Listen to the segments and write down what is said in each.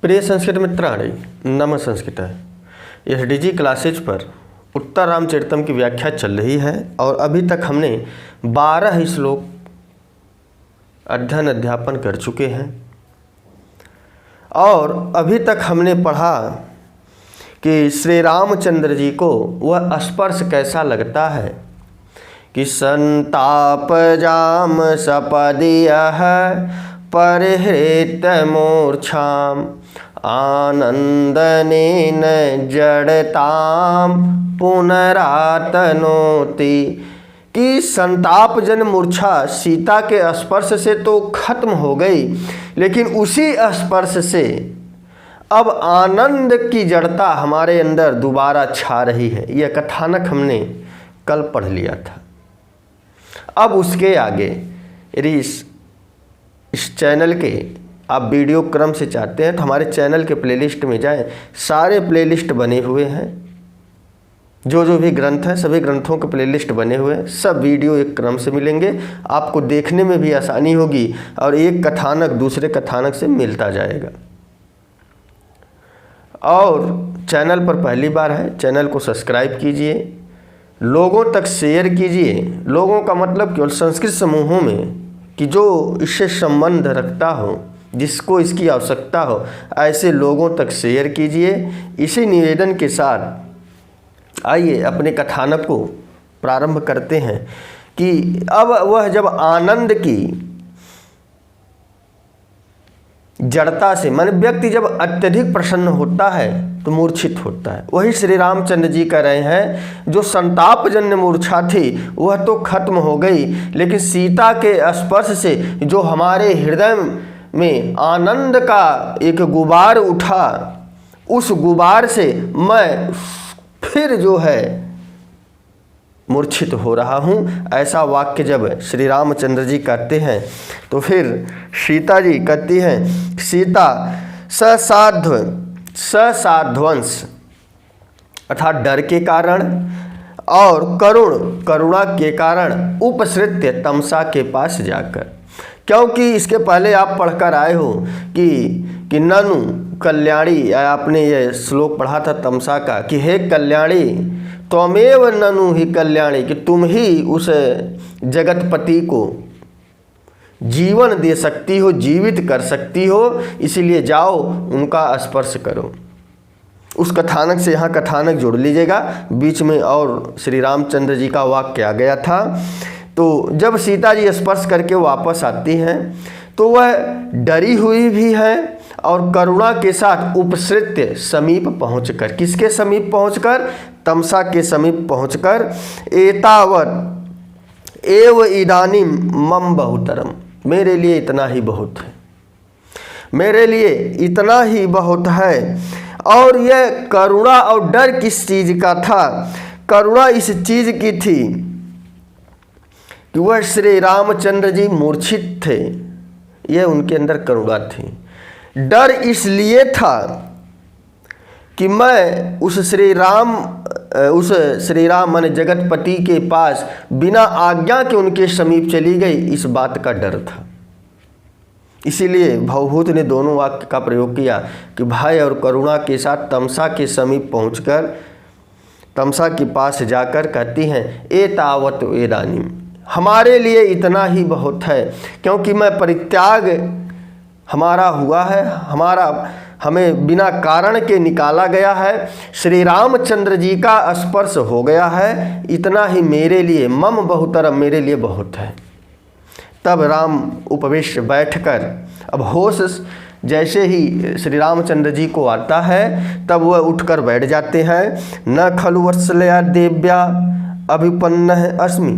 प्रिय संस्कृत मित्राणि, नमः संस्कृतः। यह डीजी क्लासेज पर उत्तर रामचरितम की व्याख्या चल रही है और अभी तक हमने 12 श्लोक अध्ययन अध्यापन कर चुके हैं और अभी तक हमने पढ़ा कि श्री रामचंद्र जी को वह स्पर्श कैसा लगता है कि संताप जाम सपदियः परिहृत मूर्छाम आनंदनेन जड़ताम पुनरातनोति। कि संताप जन मूर्छा सीता के स्पर्श से तो खत्म हो गई, लेकिन उसी स्पर्श से अब आनंद की जड़ता हमारे अंदर दोबारा छा रही है। यह कथानक हमने कल पढ़ लिया था। अब उसके आगे यदि इस चैनल के आप वीडियो क्रम से चाहते हैं तो हमारे चैनल के प्लेलिस्ट में जाएं। सारे प्लेलिस्ट बने हुए हैं, जो भी ग्रंथ हैं सभी ग्रंथों के प्लेलिस्ट बने हुए हैं। सब वीडियो एक क्रम से मिलेंगे, आपको देखने में भी आसानी होगी और एक कथानक दूसरे कथानक से मिलता जाएगा। और चैनल पर पहली बार है, चैनल को सब्सक्राइब कीजिए, लोगों तक शेयर कीजिए। लोगों का मतलब केवल संस्कृत समूहों में कि जो इससे संबंध रखता हो, जिसको इसकी आवश्यकता हो, ऐसे लोगों तक शेयर कीजिए। इसी निवेदन के साथ आइए अपने कथानक को प्रारंभ करते हैं कि अब वह जब आनंद की जड़ता से, माने व्यक्ति जब अत्यधिक प्रसन्न होता है तो मूर्छित होता है। वही श्री रामचंद्र जी कह रहे हैं जो संताप जन्य मूर्छा थी वह तो खत्म हो गई, लेकिन सीता के स्पर्श से जो हमारे हृदय में आनंद का एक गुबार उठा, उस गुबार से मैं फिर जो है मूर्छित हो रहा हूँ। ऐसा वाक्य जब श्री रामचंद्र जी कहते हैं तो फिर सीता जी कहती हैं, सीता ससाध्वंस अर्थात डर के कारण और करुणा के कारण उपसृत्य तमसा के पास जाकर, क्योंकि इसके पहले आप पढ़कर आए हो कि ननु कल्याणी, या आपने ये श्लोक पढ़ा था तमसा का कि हे कल्याणी त्वमेव ननु ही कल्याणी, कि तुम ही उस जगतपति को जीवन दे सकती हो, जीवित कर सकती हो, इसीलिए जाओ उनका स्पर्श करो। उस कथानक से यहाँ कथानक जोड़ लीजिएगा, बीच में और श्री रामचंद्र जी का वाक्य आ गया था। तो जब सीता जी स्पर्श करके वापस आती हैं तो वह डरी हुई भी है और करुणा के साथ उपसृत्य समीप पहुंचकर, किसके समीप पहुंचकर? तमसा के समीप पहुंचकर, एतावत एव इदानीम मम बहुतरम, मेरे लिए इतना ही बहुत है, मेरे लिए इतना ही बहुत है। और यह करुणा और डर किस चीज का था? करुणा इस चीज की थी कि वह श्री रामचंद्र जी मूर्छित थे, यह उनके अंदर करुणा थी। डर इसलिए था कि मैं उस श्री राम माने जगतपति के पास बिना आज्ञा के उनके समीप चली गई, इस बात का डर था। इसीलिए भवभूत ने दोनों वाक्य का प्रयोग किया कि भय और करुणा के साथ तमसा के समीप पहुंचकर, तमसा के पास जाकर कहती हैं, एतावत इदानीम, हमारे लिए इतना ही बहुत है, क्योंकि मैं परित्याग हमारा हुआ है, हमें बिना कारण के निकाला गया है, श्री रामचंद्र जी का स्पर्श हो गया है, इतना ही मेरे लिए, मम बहुतरम, मेरे लिए बहुत है। तब राम उपवेश बैठकर, अब होश जैसे ही श्री रामचंद्र जी को आता है तब वह उठकर बैठ जाते हैं। न खलु वत्सलया देव्या अभिपन्न अस्मि,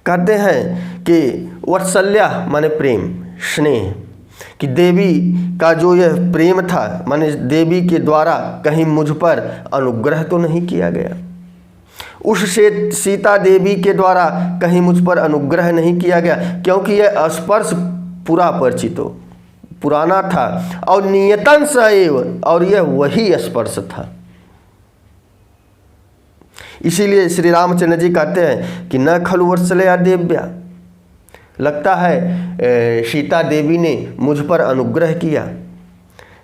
कहते हैं कि वत्सल्या माने प्रेम, स्नेह, कि देवी का जो यह प्रेम था, माने देवी के द्वारा कहीं मुझ पर अनुग्रह तो नहीं किया गया, उससे सीता देवी के द्वारा कहीं मुझ पर अनुग्रह नहीं किया गया, क्योंकि यह स्पर्श पूरा परिचित हो, पुराना था और नियतन सएव, और यह वही स्पर्श था। इसीलिए श्री रामचंद्र जी कहते हैं कि न खलु वत्सलया देव्या, लगता है सीता देवी ने मुझ पर अनुग्रह किया,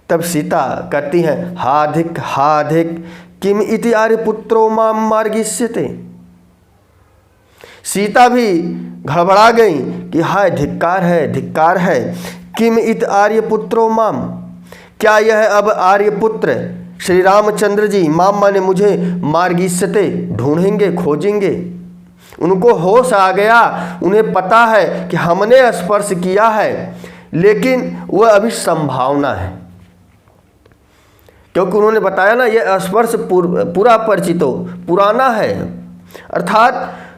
तब सीता कहती हैं हाधिक हाधिक किम इति आर्यपुत्रो माम मार्गिष्यते। सीता भी घबरा गई कि हाय धिक्कार है। किम इत आर्यपुत्रो माम, क्या यह अब आर्यपुत्र श्री रामचंद्र जी माम माने मुझे मार्गिष्यते ढूंढेंगे, खोजेंगे। उनको होश आ गया, उन्हें पता है कि हमने स्पर्श किया है, लेकिन वह अभी संभावना है, क्योंकि उन्होंने बताया ना यह स्पर्श पूरा परिचित हो, पुराना है। अर्थात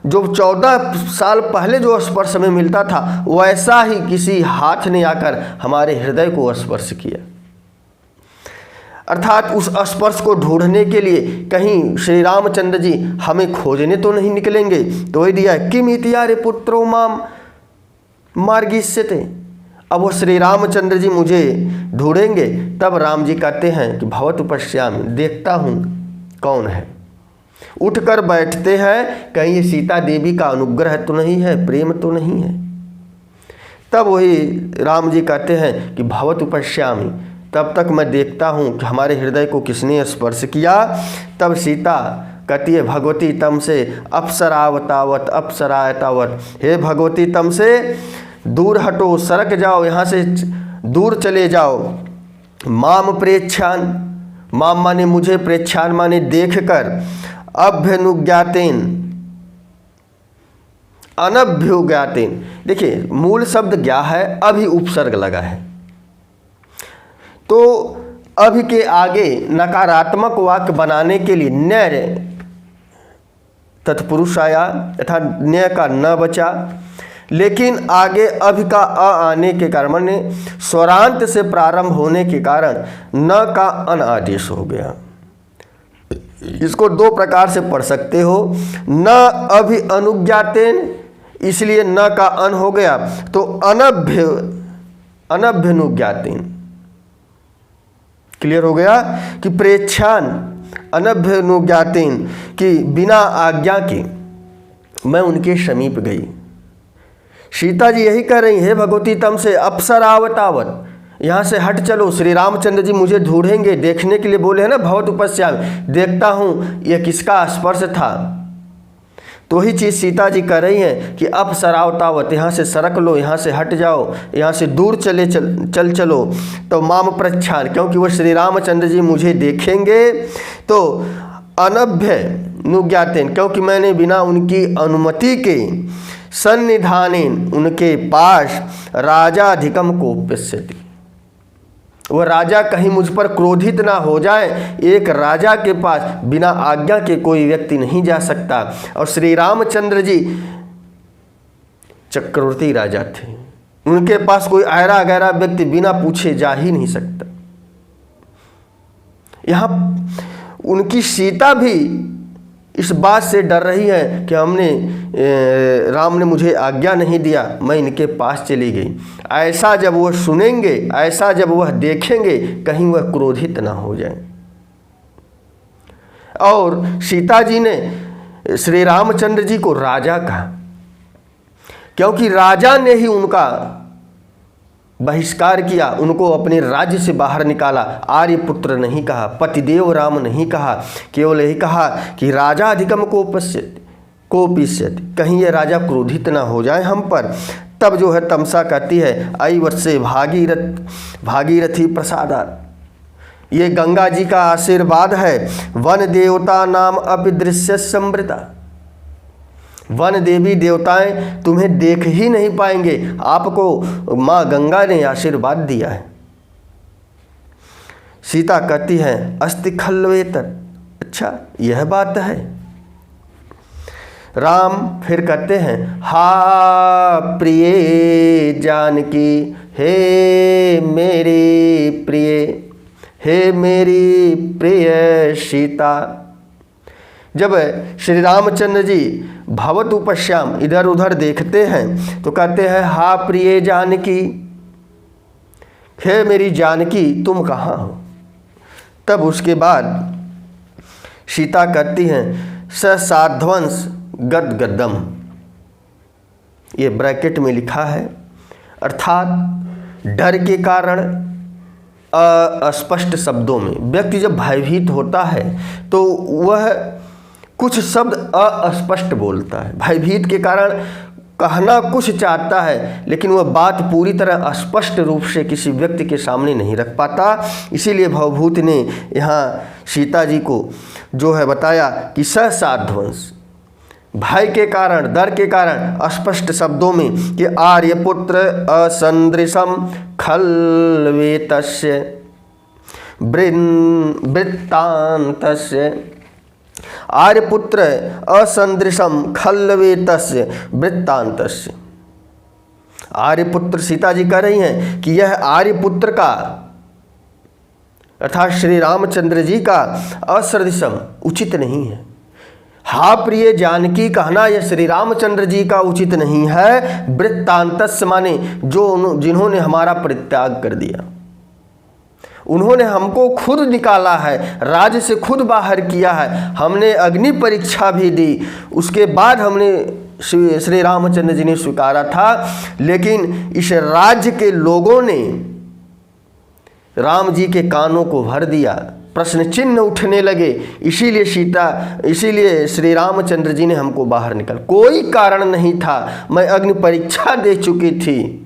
जो 14 साल पहले जो स्पर्श हमें मिलता था वैसा ही किसी हाथ ने आकर हमारे हृदय को स्पर्श किया। अर्थात उस स्पर्श को ढूंढने के लिए कहीं श्री रामचंद्र जी हमें खोजने तो नहीं निकलेंगे, तो ही दिया किम इति आर्यपुत्रो माम मार्गिष्यते। अब वो श्री रामचंद्र जी मुझे ढूंढेंगे। तब राम जी कहते हैं कि भवतु पश्यामि, देखता हूँ कौन है। उठकर बैठते हैं, कहीं ये सीता देवी का अनुग्रह तो नहीं है, प्रेम तो नहीं है। तब वही राम जी कहते हैं कि भवतु पश्यामि, तब तक मैं देखता हूँ कि हमारे हृदय को किसने स्पर्श किया। तब सीता कहती है भगवती तम से अप्सरावतावत अप्सरायतावत, हे भगवती तम से दूर हटो, सरक जाओ, यहाँ से दूर चले जाओ। माम प्रेच्छान, माम माने मुझे, प्रेच्छान माने देख कर, अभ्यनुज्ञातेन अनभ्युज्ञातेन। देखिए मूल शब्द क्या है, अभी उपसर्ग लगा है, तो अभी के आगे नकारात्मक वाक्य बनाने के लिए न्य तत्पुरुष आया तथा न्य का न बचा, लेकिन आगे अभी का अ आने के कारण माने स्वरांत से प्रारंभ होने के कारण न का अन आदेश हो गया। इसको दो प्रकार से पढ़ सकते हो, न अभि अनुज्ञातेन, इसलिए न का अन हो गया, तो अनभ्यनुज्ञातेन। क्लियर हो गया कि प्रेच्छान अनभ्यनुज्ञातेन, कि बिना आज्ञा के मैं उनके समीप गई। सीता जी यही कह रही है भगवती तम से अप्सरावतावत, यहाँ से हट चलो, श्री रामचंद्र जी मुझे ढूंढेंगे, देखने के लिए बोले हैं ना भवतु पश्यामि, देखता हूँ यह किसका स्पर्श था। तो ही चीज़ सीता जी कह रही हैं कि अप्सरावतावत, यहाँ से सरक लो, यहाँ से हट जाओ, यहाँ से दूर चलो। तो माम प्रच्छान, क्योंकि वो श्री रामचंद्र जी मुझे देखेंगे, तो अनभ्यनुज्ञातेन, क्योंकि मैंने बिना उनकी अनुमति के सन्निधानेन, उनके पास राजाधिकम कोप्यस्यति, वह राजा कहीं मुझ पर क्रोधित ना हो जाए। एक राजा के पास बिना आज्ञा के कोई व्यक्ति नहीं जा सकता, और श्री रामचंद्र जी चक्रवर्ती राजा थे, उनके पास कोई ऐरा गैरा व्यक्ति बिना पूछे जा ही नहीं सकता। यहाँ उनकी सीता भी इस बात से डर रही है कि राम ने मुझे आज्ञा नहीं दिया, मैं इनके पास चली गई। ऐसा जब वह सुनेंगे, ऐसा जब वह देखेंगे, कहीं वह क्रोधित ना हो जाए। और सीता जी ने श्री रामचंद्र जी को राजा कहा, क्योंकि राजा ने ही उनका बहिष्कार किया, उनको अपने राज्य से बाहर निकाला। आर्यपुत्र नहीं कहा, पतिदेव राम नहीं कहा, केवल यही कहा कि राजा अधिकम कोपिष्यति, कहीं ये राजा क्रोधित ना हो जाए हम पर। तब जो है तमसा कहती है आई वर्षे भागीरथी प्रसादात्, ये गंगा जी का आशीर्वाद है। वन देवता नाम अपिदृश्य समृता, वन देवी देवताएं तुम्हें देख ही नहीं पाएंगे, आपको माँ गंगा ने आशीर्वाद दिया है। सीता कहती है अस्ति खल्वेतर, अच्छा यह बात है। राम फिर कहते हैं हा प्रिय जानकी, हे मेरी प्रिय, हे मेरी प्रिय सीता। जब श्री रामचंद्र जी भवतु पश्याम इधर उधर देखते हैं तो कहते हैं हा प्रिय जानकी, हे मेरी जानकी तुम कहाँ हो। तब उसके बाद सीता कहती हैं स साध्वंस गद गदम, ये ब्रैकेट में लिखा है, अर्थात डर के कारण अस्पष्ट शब्दों में। व्यक्ति जब भयभीत होता है तो वह कुछ शब्द अस्पष्ट बोलता है। भयभीत के कारण कहना कुछ चाहता है लेकिन वह बात पूरी तरह स्पष्ट रूप से किसी व्यक्ति के सामने नहीं रख पाता। इसीलिए भवभूत ने यहाँ सीता जी को जो है बताया कि सहसाध्वंस, भय के कारण, डर के कारण स्पष्ट शब्दों में कि आर्यपुत्र असंदृशम खल्वेतस्य वृत्तान्तस्य, आर्यपुत्र असंदृशम खल्वेतस्य वृत्तान्तस्य। आर्यपुत्र, सीता जी कह रही हैं कि यह आर्यपुत्र का अर्थात श्री रामचंद्र जी का असदृशम उचित नहीं है। हा प्रिय जानकी कहना यह श्री रामचंद्र जी का उचित नहीं है। वृत्तांतस्य माने जिन्होंने हमारा परित्याग कर दिया, उन्होंने हमको खुद निकाला है, राज्य से खुद बाहर किया है, हमने अग्नि परीक्षा भी दी, उसके बाद हमने श्री रामचंद्र जी ने स्वीकारा था, लेकिन इस राज्य के लोगों ने राम जी के कानों को भर दिया, प्रश्न चिन्ह उठने लगे। इसीलिए श्री रामचंद्र जी ने हमको बाहर निकाल। कोई कारण नहीं था, मैं अग्नि परीक्षा दे चुकी थी,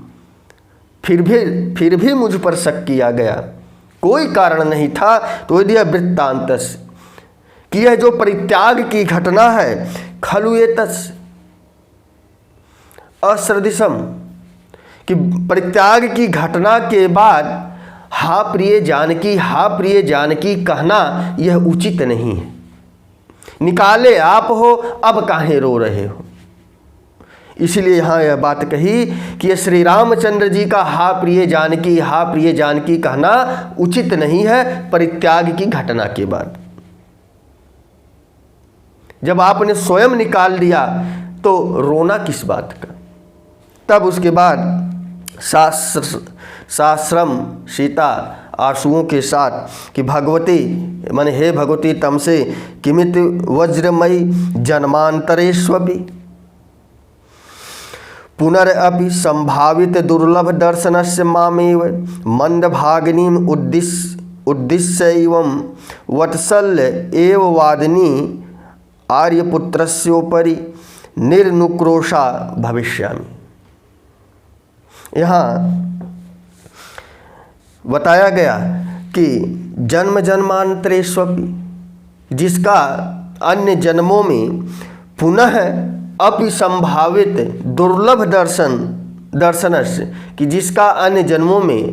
फिर भी मुझ पर शक किया गया, कोई कारण नहीं था। तो दिया वृत्तांतस कि यह जो परित्याग की घटना है, खलुएतस असदृशम, कि परित्याग की घटना के बाद हा प्रिय जानकी कहना यह उचित नहीं है। निकाले आप हो, अब काहे रो रहे हो। इसलिए यहाँ यह बात कही कि श्री रामचंद्र जी का हा प्रिय जानकी कहना उचित नहीं है परित्याग की घटना के बाद। जब आपने स्वयं निकाल दिया तो रोना किस बात का। तब उसके बाद साश्रम सीता आंसुओं के साथ कि भगवती माने हे भगवती तमसे किमित वज्रमयी जन्मांतरेष्वपि पुनरअपि संभावित दुर्लभ दर्शनस्य मामेव मंदभागिनीम उद्दिश्य एवं वत्सल्य एव वादिनी आर्यपुत्रस्योपरि निर्नुक्रोशा भविष्यामि। यहाँ बताया गया कि जन्म जन्मांतरेष्वपि, जिसका अन्य जन्मों में पुनः अपि संभावित दुर्लभ दर्शनस्य, कि जिसका अन्य जन्मों में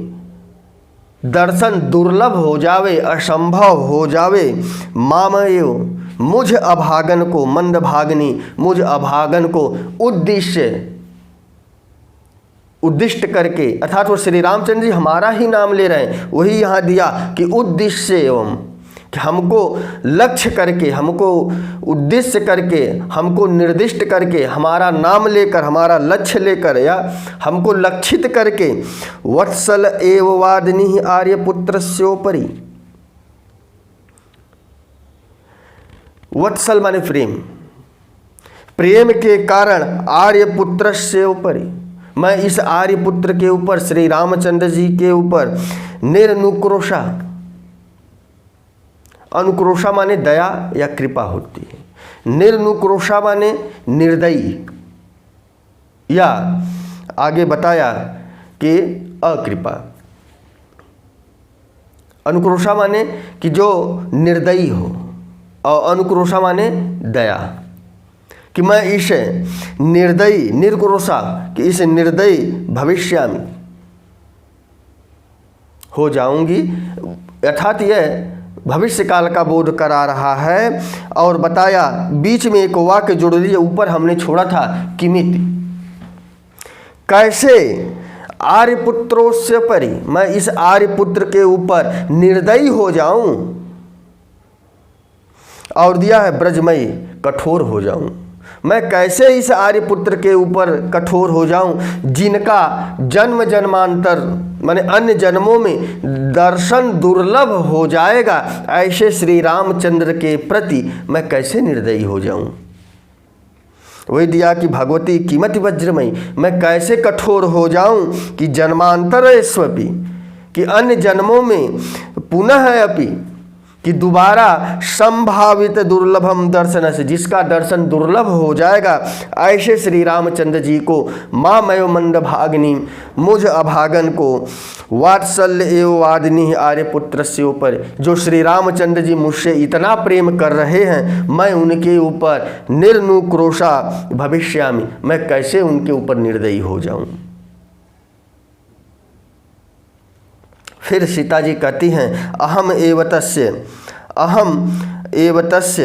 दर्शन दुर्लभ हो जावे, असंभव हो जावे, मामयो मुझ अभागन को, मंदभागिनी मुझ अभागन को उद्दिष्ट करके, अर्थात वो श्री रामचंद्र जी हमारा ही नाम ले रहे हैं, वही यहाँ दिया कि उद्देश्य एवं, कि हमको लक्ष्य करके, हमको उद्देश्य करके, हमको निर्दिष्ट करके, हमारा नाम लेकर, हमारा लक्ष्य लेकर या हमको लक्षित करके, वत्सल एव वादिनी आर्यपुत्रस्योपरि, वत्सल माने प्रेम के कारण आर्यपुत्रस्योपरि, मैं इस आर्यपुत्र के ऊपर, श्री रामचंद्र जी के ऊपर निर्नुक्रोशा, अनुक्रोशा माने दया या कृपा होती है, निर्नुक्रोशा माने निर्दयी, या आगे बताया कि अकृपा। अनुक्रोशा माने कि जो निर्दयी हो, और अनुक्रोशा माने दया, कि मैं इस निर्दयी, निर्क्रोशा, कि इस निर्दयी भविष्यामि हो जाऊंगी, अर्थात यह भविष्य काल का बोध करा रहा है। और बताया बीच में एक वाक्य जोड़ लीजिए, ऊपर हमने छोड़ा था किमित, कैसे आर्यपुत्रोस्य परि, मैं इस आर्यपुत्र के ऊपर निर्दयी हो जाऊं, और दिया है ब्रजमयी, कठोर हो जाऊं। मैं कैसे इस आर्यपुत्र के ऊपर कठोर हो जाऊं, जिनका जन्म जन्मांतर माने अन्य जन्मों में दर्शन दुर्लभ हो जाएगा, ऐसे श्री रामचंद्र के प्रति मैं कैसे निर्दयी हो जाऊं। वही दिया कि भगवती कीमति वज्रमयी, मैं कैसे कठोर हो जाऊं कि जन्मांतरेष्वपि, कि अन्य जन्मों में पुनः अपि कि दोबारा संभावित दुर्लभम दर्शन से, जिसका दर्शन दुर्लभ हो जाएगा, ऐसे श्री रामचंद्र जी को मामयो मंद भागनी, मुझ अभागन को वात्सल्य एवं वादिनी आर्यपुत्र से ऊपर, जो श्री रामचंद्र जी मुझसे इतना प्रेम कर रहे हैं, मैं उनके ऊपर निर्नुक्रोशा भविष्यामि, मैं कैसे उनके ऊपर निर्दयी हो जाऊं। फिर सीता जी कहती हैं अहम एव तस्य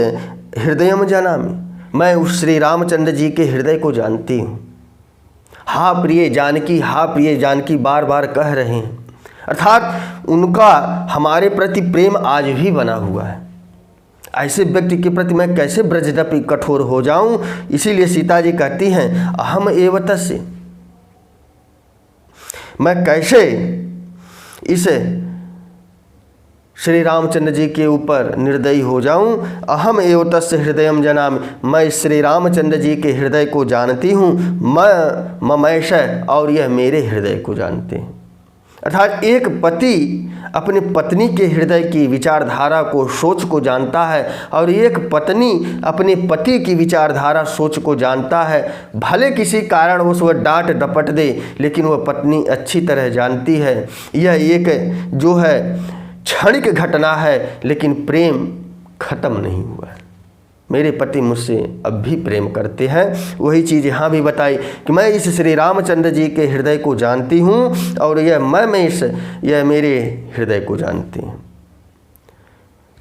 हृदयम जानामि, मैं उस श्री रामचंद्र जी के हृदय को जानती हूँ। हा प्रिय जानकी बार बार कह रहे हैं, अर्थात उनका हमारे प्रति प्रेम आज भी बना हुआ है। ऐसे व्यक्ति के प्रति मैं कैसे ब्रजदपि कठोर हो जाऊं। इसीलिए सीता जी कहती हैं अहम एव तस्य, मैं कैसे इस श्री रामचंद्र जी के ऊपर निर्दयी हो जाऊं। अहम एव तस्य हृदयम जानामि, मैं श्री रामचंद्र जी के हृदय को जानती हूँ। मैं ममैश, और यह मेरे हृदय को जानते हैं। अर्थात एक पति अपनी पत्नी के हृदय की विचारधारा को, सोच को जानता है, और एक पत्नी अपने पति की विचारधारा, सोच को जानता है। भले किसी कारणवश वह डांट डपट दे, लेकिन वह पत्नी अच्छी तरह जानती है यह एक जो है क्षणिक घटना है, लेकिन प्रेम खत्म नहीं हुआ है। मेरे पति मुझसे अब भी प्रेम करते हैं। वही चीज़ यहाँ भी बताई कि मैं इस श्री रामचंद्र जी के हृदय को जानती हूँ, और यह मेरे हृदय को जानते हैं।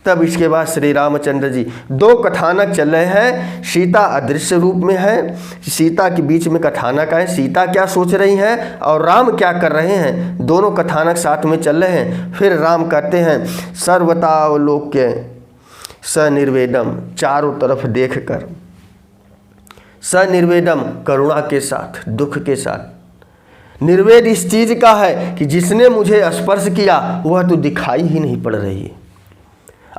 तब इसके बाद श्री रामचंद्र जी दो कथानक चल रहे हैं। सीता अदृश्य रूप में है, सीता के बीच में कथानक है, सीता क्या सोच रही हैं और राम क्या कर रहे हैं, दोनों कथानक साथ में चल रहे हैं। फिर राम कहते हैं सर्वतावलोक्य सनिर्वेदम, चारों तरफ देखकर, सनिर्वेदम करुणा के साथ, दुख के साथ। निर्वेद इस चीज का है कि जिसने मुझे स्पर्श किया वह तो दिखाई ही नहीं पड़ रही है।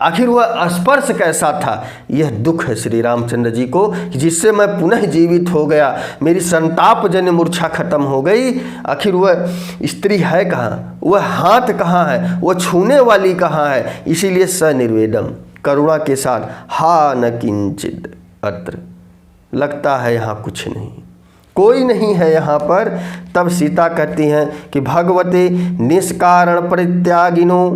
आखिर वह स्पर्श कैसा था, यह दुख है श्री रामचंद्र जी को, जिससे मैं पुनः जीवित हो गया, मेरी संताप जन्य मूर्छा खत्म हो गई। आखिर वह स्त्री है कहाँ, वह हाथ कहाँ है, वह छूने वाली कहाँ है। इसीलिए सनिर्वेदम, करुणा के साथ, हा न किंचित अत्र, लगता है यहाँ कुछ नहीं, कोई नहीं है यहाँ पर। तब सीता कहती हैं कि भगवते निष्कारण परित्यागिनो,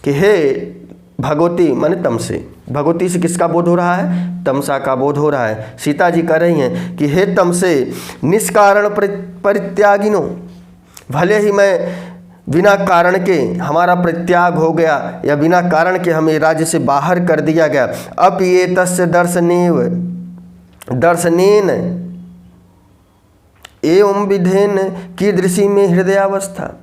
कि हे भगवती, माने तम से, भगवती से किसका बोध हो रहा है, तमसा का बोध हो रहा है। सीता जी कह रही हैं कि हे तम से निष्कारण परित्यागिनो, भले ही मैं बिना कारण के हमारा परित्याग हो गया, या बिना कारण के हमें राज्य से बाहर कर दिया गया। अब ये तस्य दर्शनेन एवं विधेन की दृष्टि में हृदयावस्था,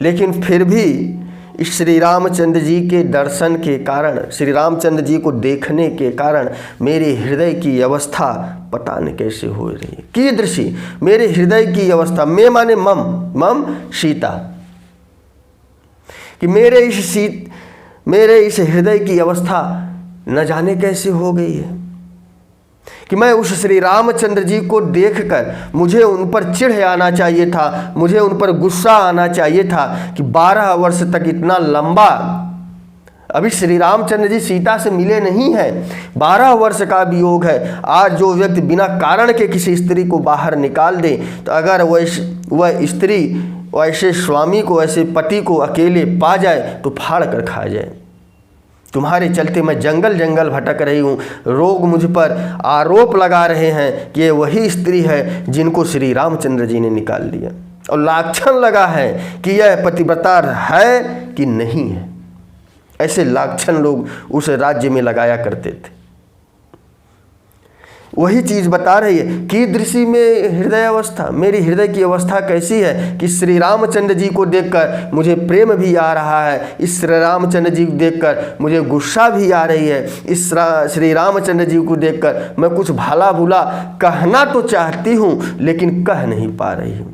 लेकिन फिर भी इस श्री रामचंद्र जी के दर्शन के कारण, श्री रामचंद्र जी को देखने के कारण मेरे हृदय की अवस्था पता नहीं कैसे हो रही है। की दृष्टि, मेरे हृदय की अवस्था, मैं माने मम सीता, कि मेरे इस हृदय की अवस्था न जाने कैसे हो गई है, कि मैं उस श्री रामचंद्र जी को देखकर मुझे उन पर चिढ़ आना चाहिए था, मुझे उन पर गुस्सा आना चाहिए था कि 12 वर्ष तक इतना लंबा, अभी श्री रामचंद्र जी सीता से मिले नहीं हैं, 12 वर्ष का वियोग है। आज जो व्यक्ति बिना कारण के किसी स्त्री को बाहर निकाल दे, तो अगर वह स्त्री ऐसे स्वामी को, ऐसे पति को अकेले पा जाए तो फाड़ कर खा जाए। तुम्हारे चलते मैं जंगल जंगल भटक रही हूँ, लोग मुझ पर आरोप लगा रहे हैं कि ये वही स्त्री है जिनको श्री रामचंद्र जी ने निकाल दिया, और लाछन लगा है कि यह पतिव्रता है कि नहीं है। ऐसे लाछन लोग उस राज्य में लगाया करते थे। वही चीज़ बता रही है कि दृष्टि में हृदय अवस्था, मेरी हृदय की अवस्था कैसी है कि श्री रामचंद्र जी को देखकर मुझे प्रेम भी आ रहा है, इस श्री रामचंद्र जी को देखकर मुझे गुस्सा भी आ रही है, इस श्री रामचंद्र जी को देखकर मैं कुछ भला बुला कहना तो चाहती हूँ लेकिन कह नहीं पा रही हूँ।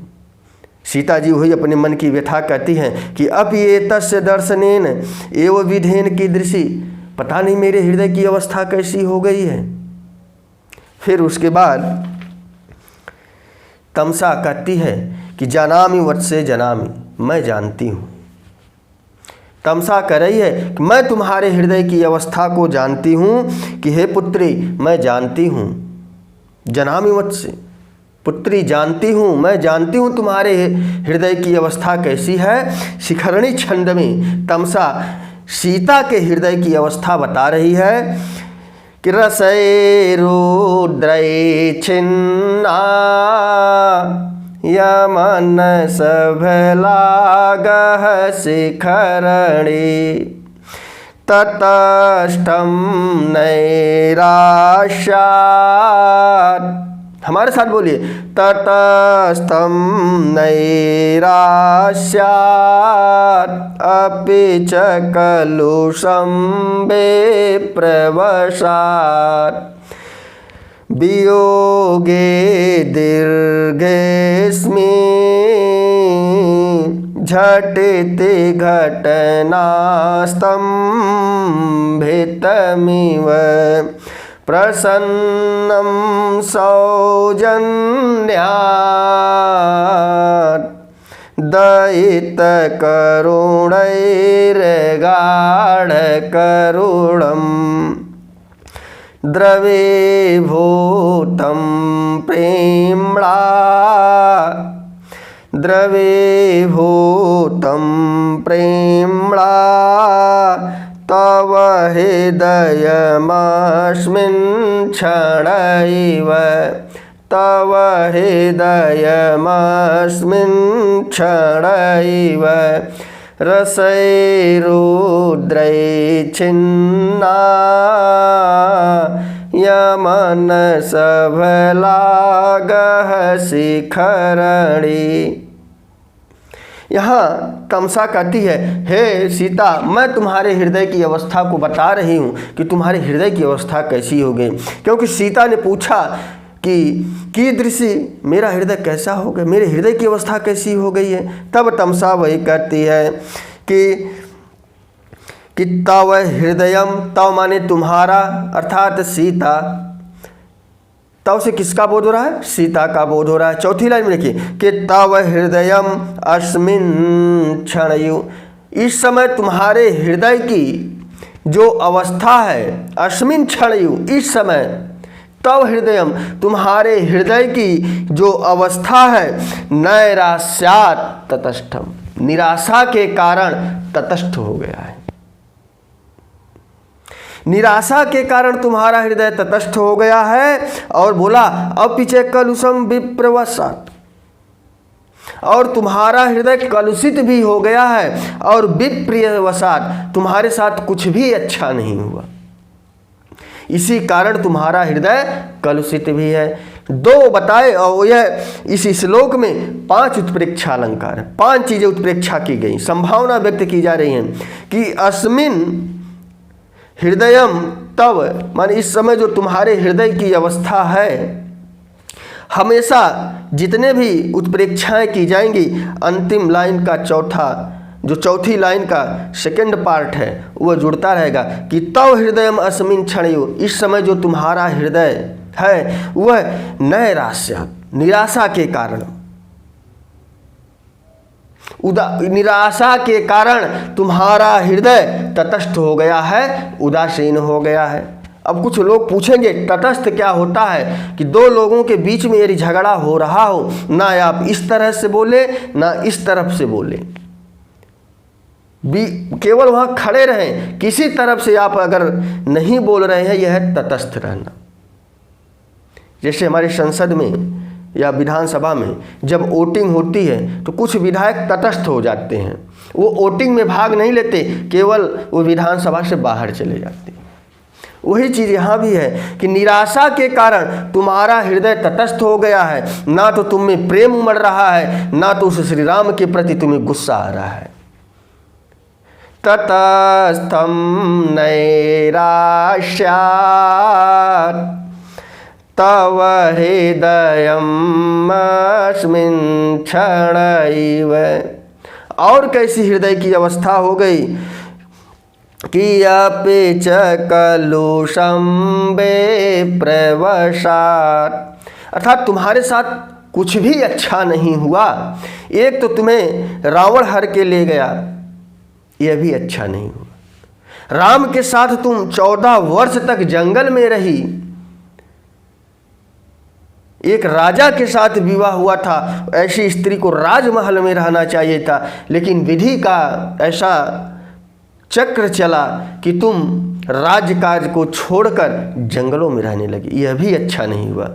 सीता जी वही अपने मन की व्यथा कहती हैं कि अब ये तस्य दर्शनेन एवं विधेन की दृष्टि, पता नहीं मेरे हृदय की अवस्था कैसी हो गई है। फिर उसके बाद तमसा कहती है कि जानामि वत्से जानामि, मैं जानती हूँ। तमसा कह रही है कि मैं तुम्हारे हृदय की अवस्था को जानती हूँ कि हे पुत्री मैं जानती हूँ। जानामि वत्से, पुत्री जानती हूँ, मैं जानती हूँ तुम्हारे हृदय की अवस्था कैसी है। शिखरणी छंद में तमसा सीता के हृदय की अवस्था बता रही है कि रसै रुद्रै छिन्ना यमन सभलागः शिखरणी ततष्टं नैराश्यात्। हमारे साथ बोलिए, ततस्थं नैराश्यात् अपि च कलुषं विप्रवशात् वियोगे दीर्घेऽस्मिन् झटिति घटनास्तम्भितमिव प्रसन्नं सौजन्यात् दयितकरुणैर्गाढकरुणम् द्रवीभूतं प्रेम्णा द्रवीभूतं प्रेम्णा तव हृदयमस्मिन् क्षणैव तव हृदयमस्मिन् क्षणैव रसैरुद्रै छिन्ना यमन सभलागः शिखरणी। यहाँ तमसा कहती है, हे सीता मैं तुम्हारे हृदय की अवस्था को बता रही हूँ कि तुम्हारे हृदय की अवस्था कैसी हो गई। क्योंकि सीता ने पूछा कि कीदृशी मेरा हृदय कैसा हो गया, मेरे हृदय की अवस्था कैसी हो गई है। तब तमसा वही कहती है कि तव हृदयम, तव माने तुम्हारा अर्थात सीता, तव से किसका बोध हो रहा है, सीता का बोध हो रहा है। चौथी लाइन में देखिए कि तव हृदयम अस्मिन् क्षणयु, इस समय तुम्हारे हृदय की जो अवस्था है, अस्मिन् क्षणयु इस समय, तव हृदयम तुम्हारे हृदय की जो अवस्था है, नैरास्यात् ततस्थम, निराशा के कारण तटस्थ हो गया है। निराशा के कारण तुम्हारा हृदय तटस्थ हो गया है। और बोला अपिचे कलुषम विप्रवशात्, और तुम्हारा हृदय कलुषित भी हो गया है और विप्रियवशात्, तुम्हारे साथ कुछ भी अच्छा नहीं हुआ, इसी कारण तुम्हारा हृदय कलुषित भी है। दो बताए और यह इस श्लोक में 5 उत्प्रेक्षा अलंकार है, 5 चीजें उत्प्रेक्षा की गई, संभावना व्यक्त की जा रही हैं कि अस्मिन हृदयम तव, माने इस समय जो तुम्हारे हृदय की अवस्था है, हमेशा जितने भी उत्प्रेक्षाएं की जाएंगी, अंतिम लाइन का चौथी लाइन का सेकंड पार्ट है वह जुड़ता रहेगा कि तव हृदयम अस्मिन् क्षणयु, इस समय जो तुम्हारा हृदय है वह नैराश्यात्, निराशा के कारण, निराशा के कारण तुम्हारा हृदय तटस्थ हो गया है, उदासीन हो गया है। अब कुछ लोग पूछेंगे तटस्थ क्या होता है, कि दो लोगों के बीच में यदि झगड़ा हो रहा हो, ना आप इस तरह से बोले ना इस तरफ से बोले, केवल वहाँ खड़े रहें, किसी तरफ से आप अगर नहीं बोल रहे हैं, यह है तटस्थ रहना। जैसे हमारे संसद में या विधानसभा में जब वोटिंग होती है तो कुछ विधायक तटस्थ हो जाते हैं, वो वोटिंग में भाग नहीं लेते, केवल वो विधानसभा से बाहर चले जाते हैं। वही चीज़ यहाँ भी है कि निराशा के कारण तुम्हारा हृदय तटस्थ हो गया है, ना तो तुम में प्रेम उमड़ रहा है, ना तो उस श्री राम के प्रति तुम्हें गुस्सा आ रहा है। ततस्थं नैराश्यात् तव हृदयम् अस्मिन् क्षणैव, और कैसी हृदय की अवस्था हो गई कि अपि च कलुषं विप्रवशात्, अर्थात तुम्हारे साथ कुछ भी अच्छा नहीं हुआ। एक तो तुम्हें रावण हर के ले गया, यह भी अच्छा नहीं हुआ। राम के साथ तुम 14 वर्ष तक जंगल में रही, एक राजा के साथ विवाह हुआ था, ऐसी स्त्री को राजमहल में रहना चाहिए था, लेकिन विधि का ऐसा चक्र चला कि तुम राजकाज को छोड़कर जंगलों में रहने लगी, यह भी अच्छा नहीं हुआ।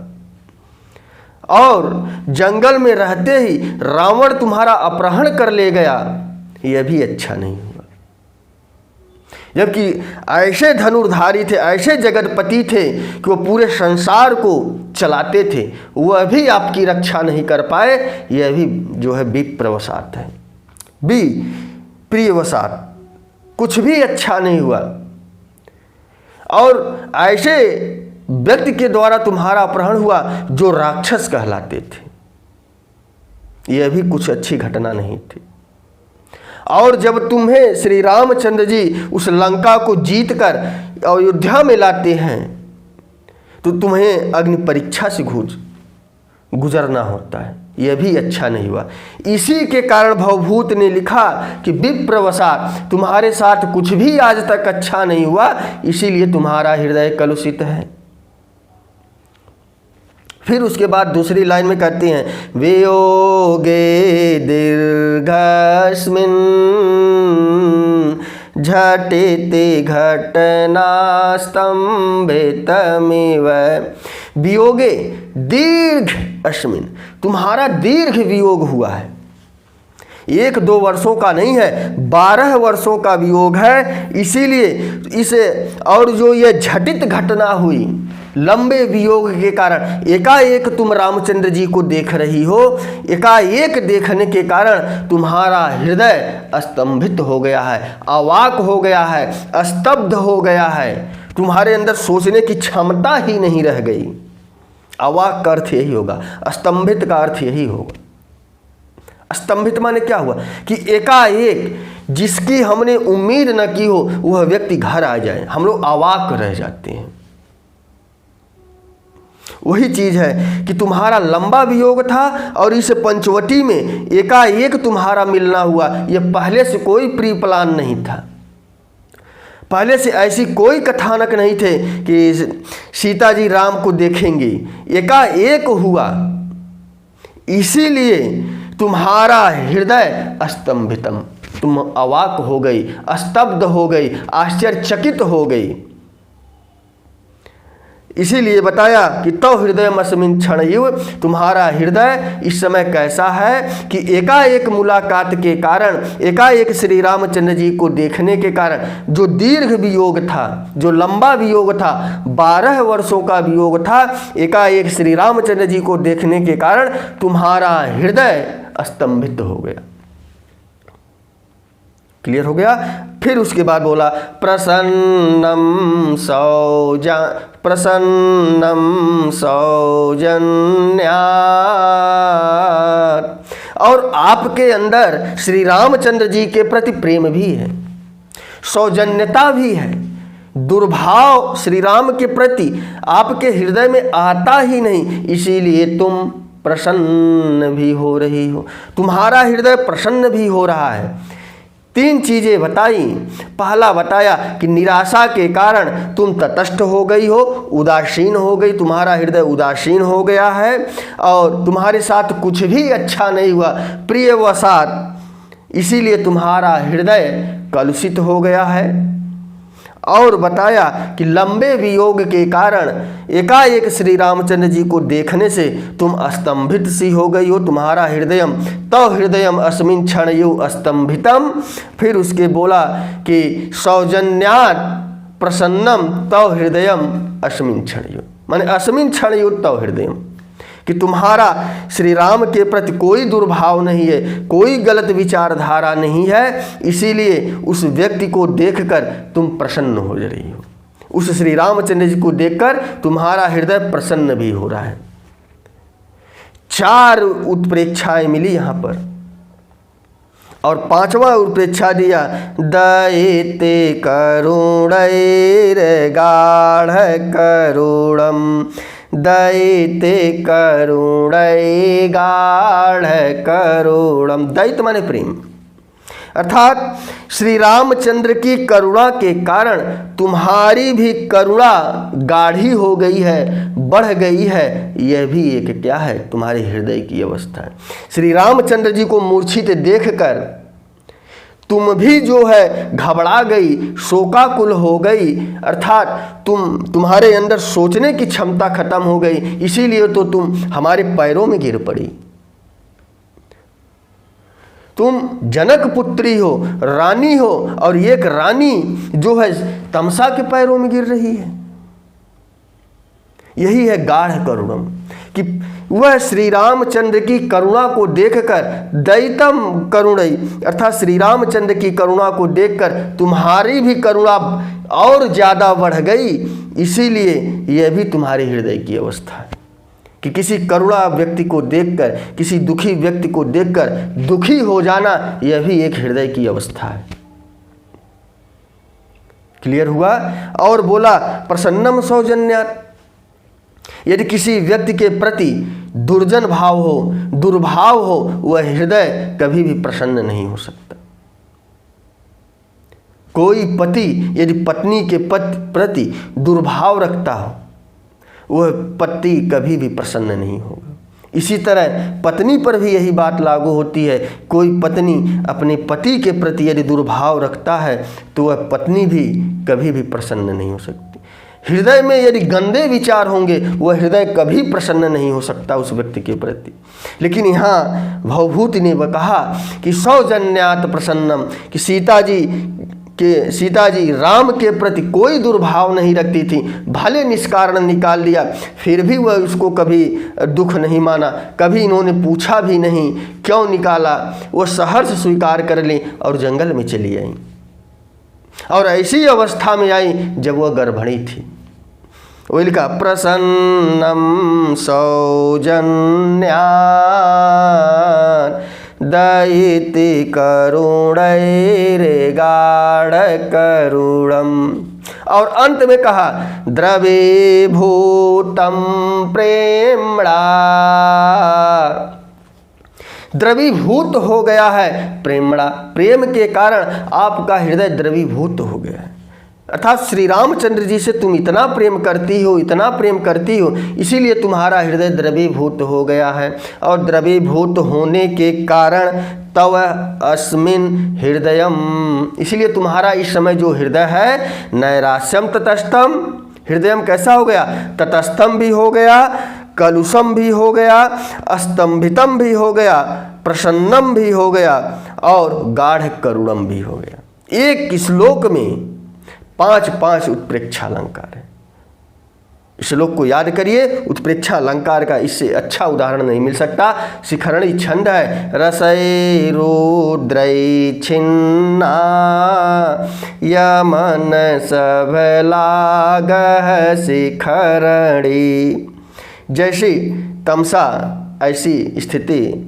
और जंगल में रहते ही रावण तुम्हारा अपहरण कर ले गया, यह भी अच्छा नहीं हुआ। जबकि ऐसे धनुर्धारी थे, ऐसे जगतपति थे कि वो पूरे संसार को चलाते थे, वह भी आपकी रक्षा नहीं कर पाए, यह भी जो है विप्रवसात है, प्रियवसात, कुछ भी अच्छा नहीं हुआ। और ऐसे व्यक्ति के द्वारा तुम्हारा अपहरण हुआ जो राक्षस कहलाते थे, यह भी कुछ अच्छी घटना नहीं थी। और जब तुम्हें श्री रामचंद्र जी उस लंका को जीतकर अयोध्या में लाते हैं तो तुम्हें अग्नि परीक्षा से गुजरना होता है, यह भी अच्छा नहीं हुआ। इसी के कारण भवभूत ने लिखा कि विप्रवसात, तुम्हारे साथ कुछ भी आज तक अच्छा नहीं हुआ, इसीलिए तुम्हारा हृदय कलुषित है। फिर उसके बाद दूसरी लाइन में कहते हैं वियोगे दीर्घस्मिन् झटिति घटना स्तंभितमिव। वियोगे दीर्घ अस्मिन्, तुम्हारा दीर्घ वियोग हुआ है, 1-2 वर्षों का नहीं है, 12 वर्षों का वियोग है। इसीलिए इसे, और जो ये झटित घटना हुई लंबे वियोग के कारण, एकाएक तुम रामचंद्र जी को देख रही हो, एकाएक देखने के कारण तुम्हारा हृदय स्तंभित हो गया है, अवाक हो गया है, स्तब्ध हो गया है, तुम्हारे अंदर सोचने की क्षमता ही नहीं रह गई। अवाक का अर्थ यही होगा, स्तंभित का अर्थ यही होगा। स्तंभित माने क्या हुआ कि एकाएक जिसकी हमने उम्मीद न की हो वह व्यक्ति घर आ जाए, हम लोग अवाक रह जाते हैं। वही चीज है कि तुम्हारा लंबा वियोग था और इस पंचवटी में एकाएक तुम्हारा मिलना हुआ, यह पहले से कोई प्री प्लान नहीं था, पहले से ऐसी कोई कथानक नहीं थे कि सीता जी राम को देखेंगी, एकाएक हुआ। इसीलिए तुम्हारा हृदय स्तंभितम, तुम अवाक हो गई, स्तब्ध हो गई, आश्चर्यचकित हो गई। इसीलिए बताया कि तो हृदय अस्मिन् क्षणयुव, तुम्हारा हृदय इस समय कैसा है कि एकाएक मुलाकात के कारण, एकाएक श्री रामचंद्र जी को देखने के कारण, जो दीर्घ वियोग था, जो लंबा वियोग था, 12 वर्षों का वियोग था, एकाएक श्री रामचंद्र जी को देखने के कारण तुम्हारा हृदय स्तंभित हो गया। क्लियर हो गया। फिर उसके बाद बोला प्रसन्नम सौजन्यात्, और आपके अंदर श्री रामचंद्र जी के प्रति प्रेम भी है, सौजन्यता भी है। दुर्भाव श्री राम के प्रति आपके हृदय में आता ही नहीं, इसीलिए तुम प्रसन्न भी हो रही हो, तुम्हारा हृदय प्रसन्न भी हो रहा है। 3 चीजें बताई। पहला बताया कि निराशा के कारण तुम तटस्थ हो गई हो, उदासीन हो गई, तुम्हारा हृदय उदासीन हो गया है और तुम्हारे साथ कुछ भी अच्छा नहीं हुआ, प्रियवसात, इसीलिए तुम्हारा हृदय कलुषित हो गया है। और बताया कि लंबे वियोग के कारण एकाएक श्री रामचंद्र जी को देखने से तुम स्तंभित सी हो गई हो, तुम्हारा हृदयम तो हृदयम अस्मिन् क्षणयुः स्तंभितम। फिर उसके बोला कि सौजन्यात् प्रसन्नम तो हृदयम अस्मिन् क्षणयुः, माने अस्मिन् क्षणयुः तो हृदयम, कि तुम्हारा श्री राम के प्रति कोई दुर्भाव नहीं है, कोई गलत विचारधारा नहीं है, इसीलिए उस व्यक्ति को देखकर तुम प्रसन्न हो रही हो, उस श्री रामचंद्र जी को देखकर तुम्हारा हृदय प्रसन्न भी हो रहा है। 4 उत्प्रेक्षाएं मिली यहाँ पर और 5वां उत्प्रेक्षा दिया दयिते करुणैर्गाढ़ करुणम दयिते करुणै गाढ़ करुणम। दयित माने प्रेम, अर्थात श्री रामचंद्र की करुणा के कारण तुम्हारी भी करुणा गाढ़ी हो गई है, बढ़ गई है। यह भी एक क्या है, तुम्हारे हृदय की अवस्था है। श्री रामचंद्र जी को मूर्छित देखकर तुम भी जो है घबरा गई, शोकाकुल हो गई, अर्थात तुम्हारे अंदर सोचने की क्षमता खत्म हो गई, इसीलिए तो तुम हमारे पैरों में गिर पड़ी। तुम जनक पुत्री हो, रानी हो, और एक रानी जो है तमसा के पैरों में गिर रही है। यही है गाढ़ करुणम, कि वह श्री रामचंद्र की करुणा को देखकर दयितम करुणई, अर्थात श्री रामचंद्र की करुणा को देखकर तुम्हारी भी करुणा और ज़्यादा बढ़ गई। इसीलिए यह भी तुम्हारे हृदय की अवस्था है कि किसी करुणा व्यक्ति को देखकर, किसी दुखी व्यक्ति को देखकर दुखी हो जाना, यह भी एक हृदय की अवस्था है। क्लियर हुआ? और बोला प्रसन्नम सौजन्यात्, यदि किसी व्यक्ति के प्रति दुर्जन भाव हो, दुर्भाव हो, वह हृदय कभी भी प्रसन्न नहीं हो सकता। कोई पति यदि पत्नी के प्रति दुर्भाव रखता हो, वह पति कभी भी प्रसन्न नहीं होगा। इसी तरह पत्नी पर भी यही बात लागू होती है। कोई पत्नी अपने पति के प्रति यदि दुर्भाव रखता है तो वह पत्नी भी कभी भी प्रसन्न नहीं हो सकती। हृदय में यदि गंदे विचार होंगे, वह हृदय कभी प्रसन्न नहीं हो सकता उस व्यक्ति के प्रति। लेकिन यहाँ भवभूति ने वह कहा कि सौजन्यात् प्रसन्नम, कि सीता जी राम के प्रति कोई दुर्भाव नहीं रखती थी, भले निष्कारण निकाल लिया, फिर भी वह उसको कभी दुख नहीं माना, कभी इन्होंने पूछा भी नहीं क्यों निकाला, वो सहर्ष स्वीकार कर ली और जंगल में चली आई। और ऐसी अवस्था में आई जब वह गर्भिणी थी। वो लिखा प्रसन्नम सौजन्यात् दयिते करुणैरे गाढ़ करुणम। और अंत में कहा द्रवीभूतं प्रेम्णा, द्रवीभूत हो गया है प्रेमणा, प्रेम के कारण आपका हृदय द्रवीभूत हो गया है। अर्थात श्री रामचंद्र जी से तुम इतना प्रेम करती हो, इतना प्रेम करती हो, इसीलिए तुम्हारा हृदय द्रवीभूत हो गया है। और द्रवीभूत होने के कारण तव अस्मिन् हृदयम, इसलिए तुम्हारा इस समय जो हृदय है नैराश्यम ततस्थम, हृदयम कैसा हो गया, ततस्थम भी हो गया, कलुषम भी हो गया, अस्तंभितम भी हो गया, प्रसन्नम भी हो गया और गाढ़ करुणम भी हो गया। एक श्लोक में 5 उत्प्रेक्षा अलंकार है। श्लोक को याद करिए, उत्प्रेक्षा अलंकार का इससे अच्छा उदाहरण नहीं मिल सकता। शिखरणी छंद है, रसै रुद्रै छिन्ना यमन सब लागह शिखरणी। जैसी तमसा ऐसी स्थिति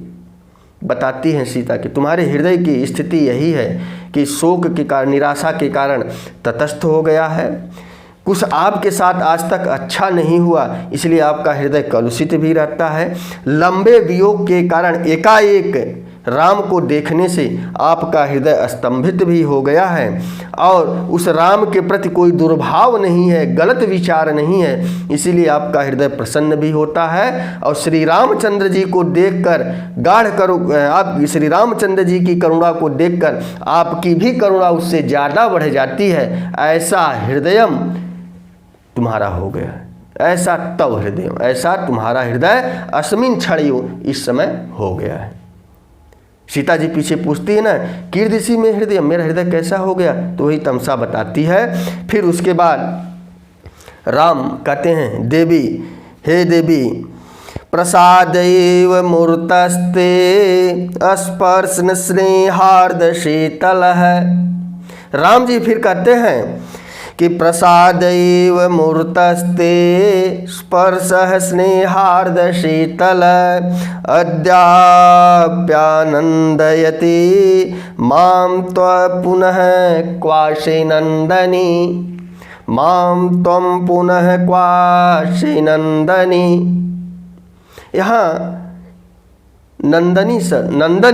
बताती हैं सीता की, तुम्हारे हृदय की स्थिति यही है कि शोक के कारण, निराशा के कारण तटस्थ हो गया है। कुछ आपके साथ आज तक अच्छा नहीं हुआ, इसलिए आपका हृदय कलुषित भी रहता है। लंबे वियोग के कारण एकाएक राम को देखने से आपका हृदय स्तंभित भी हो गया है और उस राम के प्रति कोई दुर्भाव नहीं है, गलत विचार नहीं है, इसीलिए आपका हृदय प्रसन्न भी होता है। और श्री रामचंद्र जी को देखकर आप श्री रामचंद्र जी की करुणा को देखकर आपकी भी करुणा उससे ज़्यादा बढ़ जाती है। ऐसा हृदयम तुम्हारा हो गया है, ऐसा तव हृदय, ऐसा तुम्हारा हृदय अस्मिन् क्षणयो इस समय हो गया है। सीता जी पीछे पूछती है ना, कीर्दिशी में हृदय, मेरा हृदय कैसा हो गया, तो वही तमसा बताती है। फिर उसके बाद राम कहते हैं, देवी हे देवी प्रसादैव मूर्तस्ते स्पर्शन स्नेहार्द शीतल है। राम जी फिर कहते हैं कि प्रसादैव मूर्तस्ते स्पर्शः स्नेहार्द शीतल अद्याप्यानन्दयति मां त्व पुनः क्वाशे नंदनी। माम त्वं पुनः क्वासि नंदनी। यहाँ नंदनी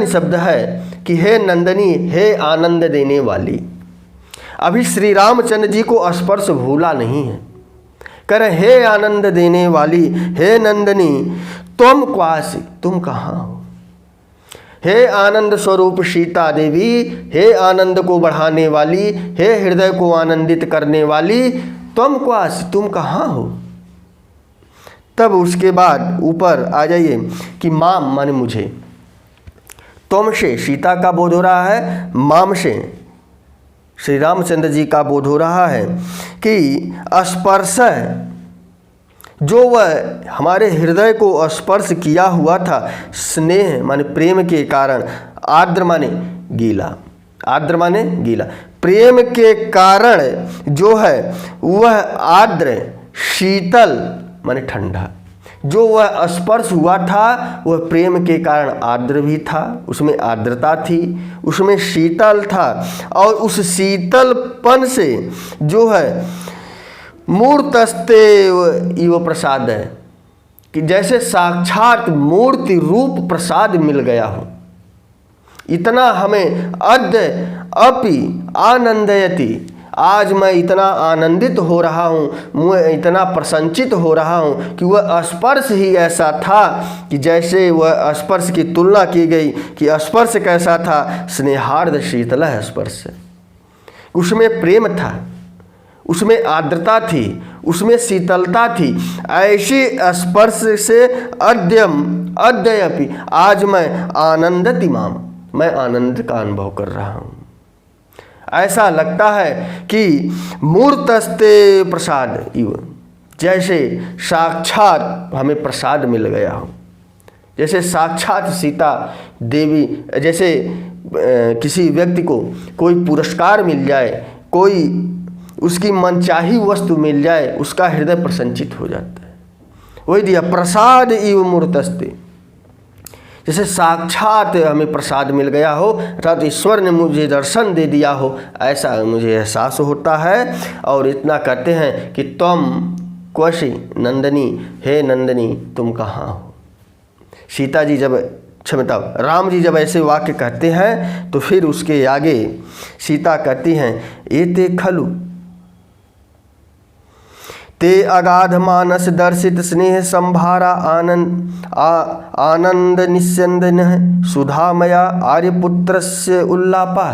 शब्द है कि हे नंदनी, हे आनंद देने वाली। अभी श्री रामचंद्र जी को स्पर्श भूला नहीं है। कह रहे हे आनंद देने वाली, हे नंदनी, तुम क्वासी, तुम कहाँ हो। हे आनंद स्वरूप सीता देवी, हे आनंद को बढ़ाने वाली, हे हृदय को आनंदित करने वाली, तुम क्वासी, तुम कहाँ हो। तब उसके बाद ऊपर आ जाइए कि माम माने मुझे, तुम से सीता का बोध हो रहा है, माम से श्री रामचंद्र जी का बोध हो रहा है कि स्पर्श जो वह हमारे हृदय को स्पर्श किया हुआ था, स्नेह माने प्रेम के कारण, आर्द्र माने गीला, आर्द्र माने गीला, प्रेम के कारण जो है वह आर्द्र, शीतल माने ठंडा, जो वह स्पर्श हुआ था वह प्रेम के कारण आर्द्र भी था, उसमें आर्द्रता थी, उसमें शीतल था। और उस शीतलपन से जो है मूर्तस्ते इव प्रसाद है कि जैसे साक्षात मूर्ति रूप प्रसाद मिल गया हो, इतना हमें अद्य अपि आनंदयति, आज मैं इतना आनंदित हो रहा हूँ, मैं इतना प्रसन्नचित हो रहा हूँ कि वह स्पर्श ही ऐसा था कि जैसे वह स्पर्श की तुलना की गई कि स्पर्श कैसा था, स्नेहार्द शीतल स्पर्श, उसमें प्रेम था, उसमें आर्द्रता थी, उसमें शीतलता थी। ऐसी स्पर्श से अद्यपि आज मैं आनंदतिमाम, मैं आनंद का अनुभव कर रहा हूँ। ऐसा लगता है कि मूर्तस्ते प्रसाद इव, जैसे साक्षात हमें प्रसाद मिल गया हो, जैसे साक्षात सीता देवी, जैसे किसी व्यक्ति को कोई पुरस्कार मिल जाए, कोई उसकी मनचाही वस्तु मिल जाए, उसका हृदय प्रसन्नचित हो जाता है। वही दिया प्रसाद इव मूर्तस्ते, जैसे साक्षात हमें प्रसाद मिल गया हो, अर्थात ईश्वर ने मुझे दर्शन दे दिया हो, ऐसा मुझे एहसास होता है। और इतना कहते हैं कि तुम क्वशी नंदनी, हे नंदनी तुम कहाँ हो। सीता जी जब क्षमता राम जी जब ऐसे वाक्य कहते हैं तो फिर उसके आगे सीता कहती हैं एते खलु ते अगाध मानस दर्शित स्नेह संभारा आनंद निस्यंदन सुधामया आर्यपुत्र से उल्लापा।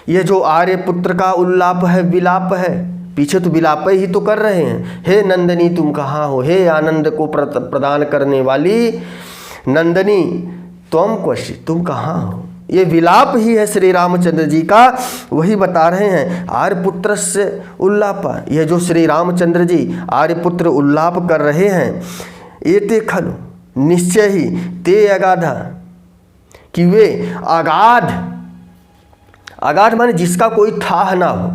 यह जो आर्यपुत्र का उल्लाप है, विलाप है, पीछे तो विलाप ही तो कर रहे हैं। हे नंदनी तुम कहाँ हो, हे आनंद को प्रदान करने वाली नंदनी तुम क्वशी, तुम कहाँ हो। ये विलाप ही है श्री रामचंद्र जी का, वही बता रहे हैं आर्यपुत्र से उल्लापा। यह जो श्री रामचंद्र जी आर्यपुत्र उल्लाप कर रहे हैं, एते खलु निश्चय ही ते अगाधा, कि वे अगाध, अगाध माने जिसका कोई थाह ना हो,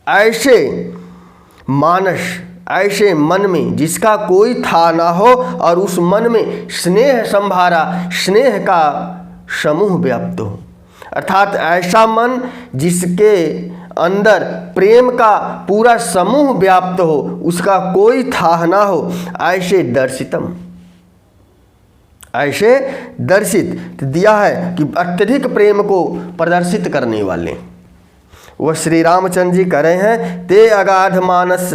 ऐसे मानस, ऐसे मन में जिसका कोई था ना हो और उस मन में स्नेह संभारा, स्नेह का समूह व्याप्त हो, अर्थात ऐसा मन जिसके अंदर प्रेम का पूरा समूह व्याप्त हो, उसका कोई था ना हो, ऐसे दर्शितम, ऐसे दर्शित दिया है कि अत्यधिक प्रेम को प्रदर्शित करने वाले वह श्री रामचंद्र जी कह रहे हैं। ते अगाध मानस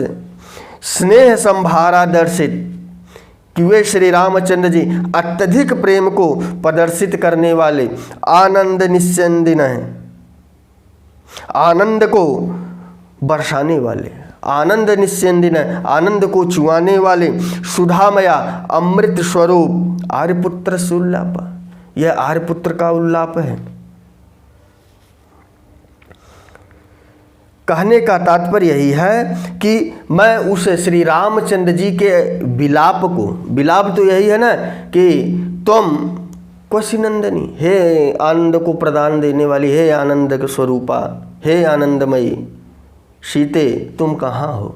स्नेह संभारा दर्शित, कि वे श्री रामचंद्र जी अत्यधिक प्रेम को प्रदर्शित करने वाले, आनंद निस्यंदिन है, आनंद को बरसाने वाले, आनंद निस्यंदिन है, आनंद को चुआने वाले, सुधामया अमृत स्वरूप आर्यपुत्र से उल्लाप। यह आर्यपुत्र का उल्लाप है। कहने का तात्पर्य यही है कि मैं उस श्री रामचंद्र जी के विलाप को, विलाप तो यही है ना कि तुम क्वशी नंदनी, हे आनंद को प्रदान देने वाली, हे आनंद के स्वरूपा, हे आनंदमयी सीते तुम कहाँ हो।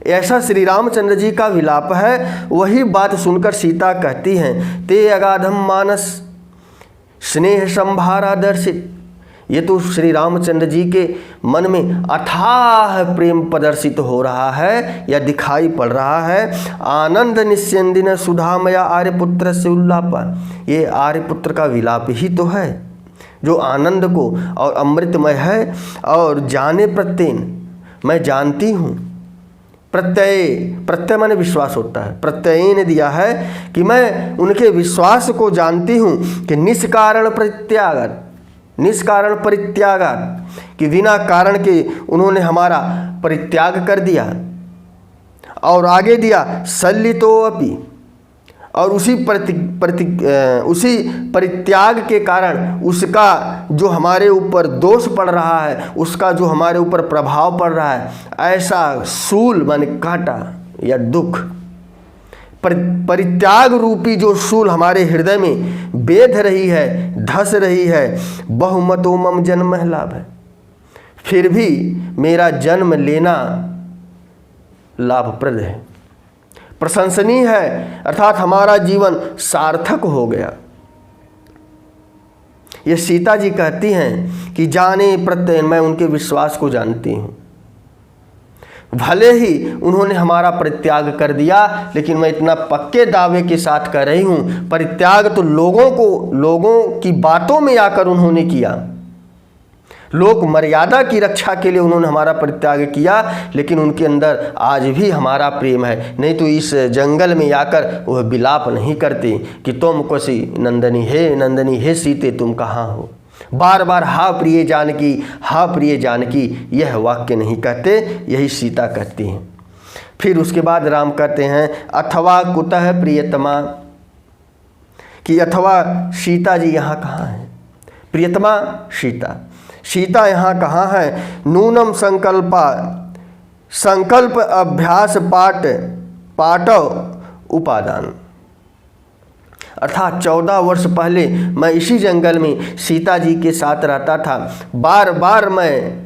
ऐसा श्री रामचंद्र जी का विलाप है। वही बात सुनकर सीता कहती हैं ते अगाधम मानस स्नेह संभारा दर्शित, ये तो श्री रामचंद्र जी के मन में अथाह प्रेम प्रदर्शित हो रहा है या दिखाई पड़ रहा है। आनंद निस्यंदिन सुधामया आर्यपुत्र से उल्लापा, ये आर्यपुत्र का विलाप ही तो है जो आनंद को और अमृतमय है। और जाने प्रत्येन, मैं जानती हूँ, प्रत्यय माने विश्वास होता है, प्रत्यय ने दिया है कि मैं उनके विश्वास को जानती हूँ कि निष्कारण परित्यागात, कि बिना कारण के उन्होंने हमारा परित्याग कर दिया। और आगे दिया सल्लितो अपि, और उसी परित्याग के कारण उसका जो हमारे ऊपर दोष पड़ रहा है, उसका जो हमारे ऊपर प्रभाव पड़ रहा है, ऐसा शूल माने कांटा या दुख, परित्याग रूपी जो शूल हमारे हृदय में बेध रही है, धस रही है, बहुमतो मम जन्म लाभ है, फिर भी मेरा जन्म लेना लाभप्रद है, प्रशंसनीय है, अर्थात हमारा जीवन सार्थक हो गया। ये सीता जी कहती हैं कि जाने प्रत्यय, मैं उनके विश्वास को जानती हूँ। भले ही उन्होंने हमारा परित्याग कर दिया, लेकिन मैं इतना पक्के दावे के साथ कह रही हूँ, परित्याग तो लोगों की बातों में आकर उन्होंने किया, लोक मर्यादा की रक्षा के लिए उन्होंने हमारा परित्याग किया, लेकिन उनके अंदर आज भी हमारा प्रेम है। नहीं तो इस जंगल में आकर वह विलाप नहीं करते कि तुम कोसी नंदनी हे सीते तुम कहाँ हो, बार बार हा प्रिय जानकी यह वाक्य नहीं कहते, यही सीता कहती हैं। फिर उसके बाद राम कहते हैं अथवा कुतः प्रियतमा, कि अथवा सीता जी यहाँ कहाँ हैं, प्रियतमा सीता यहाँ कहाँ है। नूनम संकल्प अभ्यास पाटव उपादान, अर्थात 14 वर्ष पहले मैं इसी जंगल में सीता जी के साथ रहता था, बार बार मैं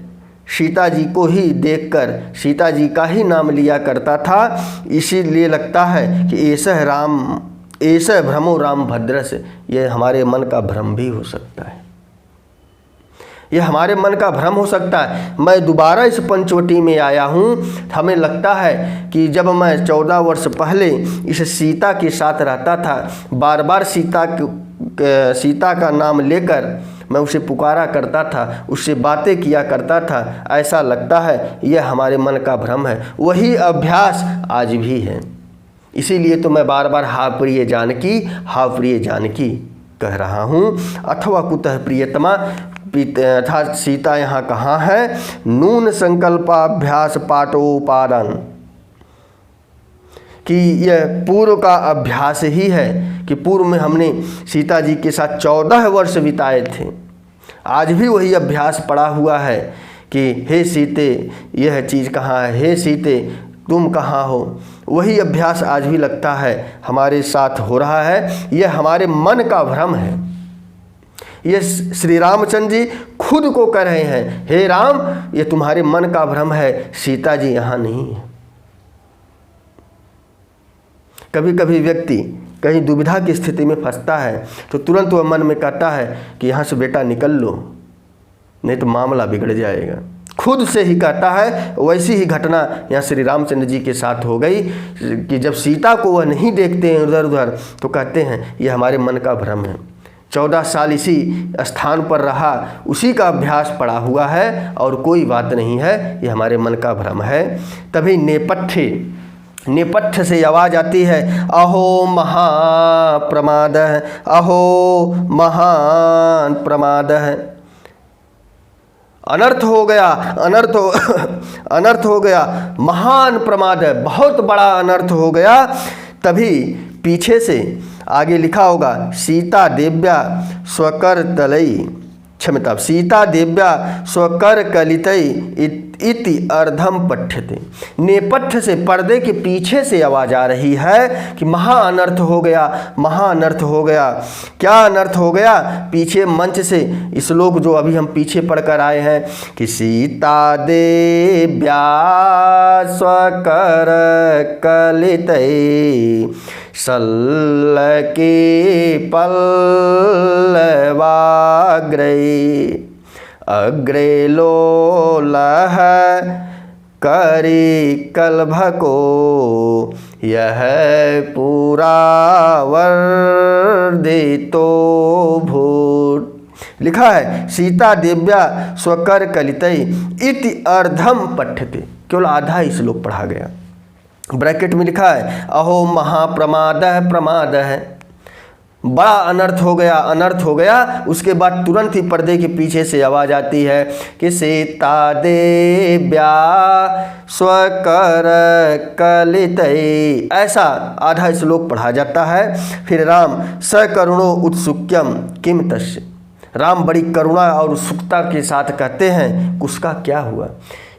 सीता जी को ही देखकर सीता जी का ही नाम लिया करता था, इसीलिए लगता है कि ऐसा भ्रमो राम भद्र से, यह हमारे मन का भ्रम भी हो सकता है, यह हमारे मन का भ्रम हो सकता है। मैं दोबारा इस पंचवटी में आया हूँ, हमें लगता है कि जब मैं 14 वर्ष पहले इस सीता के साथ रहता था, बार बार सीता का नाम लेकर मैं उसे पुकारा करता था, उससे बातें किया करता था, ऐसा लगता है यह हमारे मन का भ्रम है। वही अभ्यास आज भी है, इसीलिए तो मैं बार बार हा प्रिय जानकी कह रहा हूँ। अथवा कुतः प्रियतमा, अर्थात सीता यहाँ कहाँ है। नून संकल्पाभ्यास पाठोपादान, कि यह पूर्व का अभ्यास ही है कि पूर्व में हमने सीता जी के साथ 14 वर्ष बिताए थे, आज भी वही अभ्यास पड़ा हुआ है कि हे सीते यह चीज़ कहाँ है, हे सीते तुम कहाँ हो। वही अभ्यास आज भी लगता है हमारे साथ हो रहा है, यह हमारे मन का भ्रम है। ये श्री रामचंद्र जी खुद को कह रहे हैं, हे राम ये तुम्हारे मन का भ्रम है, सीता जी यहाँ नहीं है। कभी कभी व्यक्ति कहीं दुविधा की स्थिति में फंसता है तो तुरंत वह मन में कहता है कि यहाँ से बेटा निकल लो, नहीं तो मामला बिगड़ जाएगा। खुद से ही कहता है। वैसी ही घटना यहाँ श्री रामचंद्र जी के साथ हो गई कि जब सीता को वह नहीं देखते हैं उधर उधर तो कहते हैं यह हमारे मन का भ्रम है। 14 साल इसी स्थान पर रहा, उसी का अभ्यास पड़ा हुआ है और कोई बात नहीं है, यह हमारे मन का भ्रम है। तभी नेपथ्य से आवाज़ आती है, अहो महाप्रमाद है, अहो महान प्रमाद है, अनर्थ हो गया, अनर्थ हो गया, महान प्रमाद है, बहुत बड़ा अनर्थ हो गया। तभी पीछे से आगे लिखा होगा सीता देव्या स्वकर तलई, क्षमता सीता देव्या स्वकर कलितई इति अर्धम पठ्यते। नेपथ्य से पर्दे के पीछे से आवाज आ रही है कि महा अनर्थ हो गया, महा अनर्थ हो गया। क्या अनर्थ हो गया? पीछे मंच से श्लोक जो अभी हम पीछे पढ़कर आए हैं कि सीता देव्या स्वकर कलितई सल्लके पल्लवाग्रई अग्रे लोलह करी कलभको यह पूरा वर्धितो भूत। लिखा है सीता देव्या स्वकर कलितई इति अर्धम पठ्यते, केवल आधा ही श्लोक पढ़ा गया। ब्रैकेट में लिखा है अहो महाप्रमादः प्रमादः, बड़ा अनर्थ हो गया, अनर्थ हो गया। उसके बाद तुरंत ही पर्दे के पीछे से आवाज आती है कि सीता देव्या स्वकर कलितई, ऐसा आधा श्लोक पढ़ा जाता है। फिर राम सकरुणो उत्सुक्यम किम तस्य, राम बड़ी करुणा और उत्सुकता के साथ कहते हैं उसका क्या हुआ।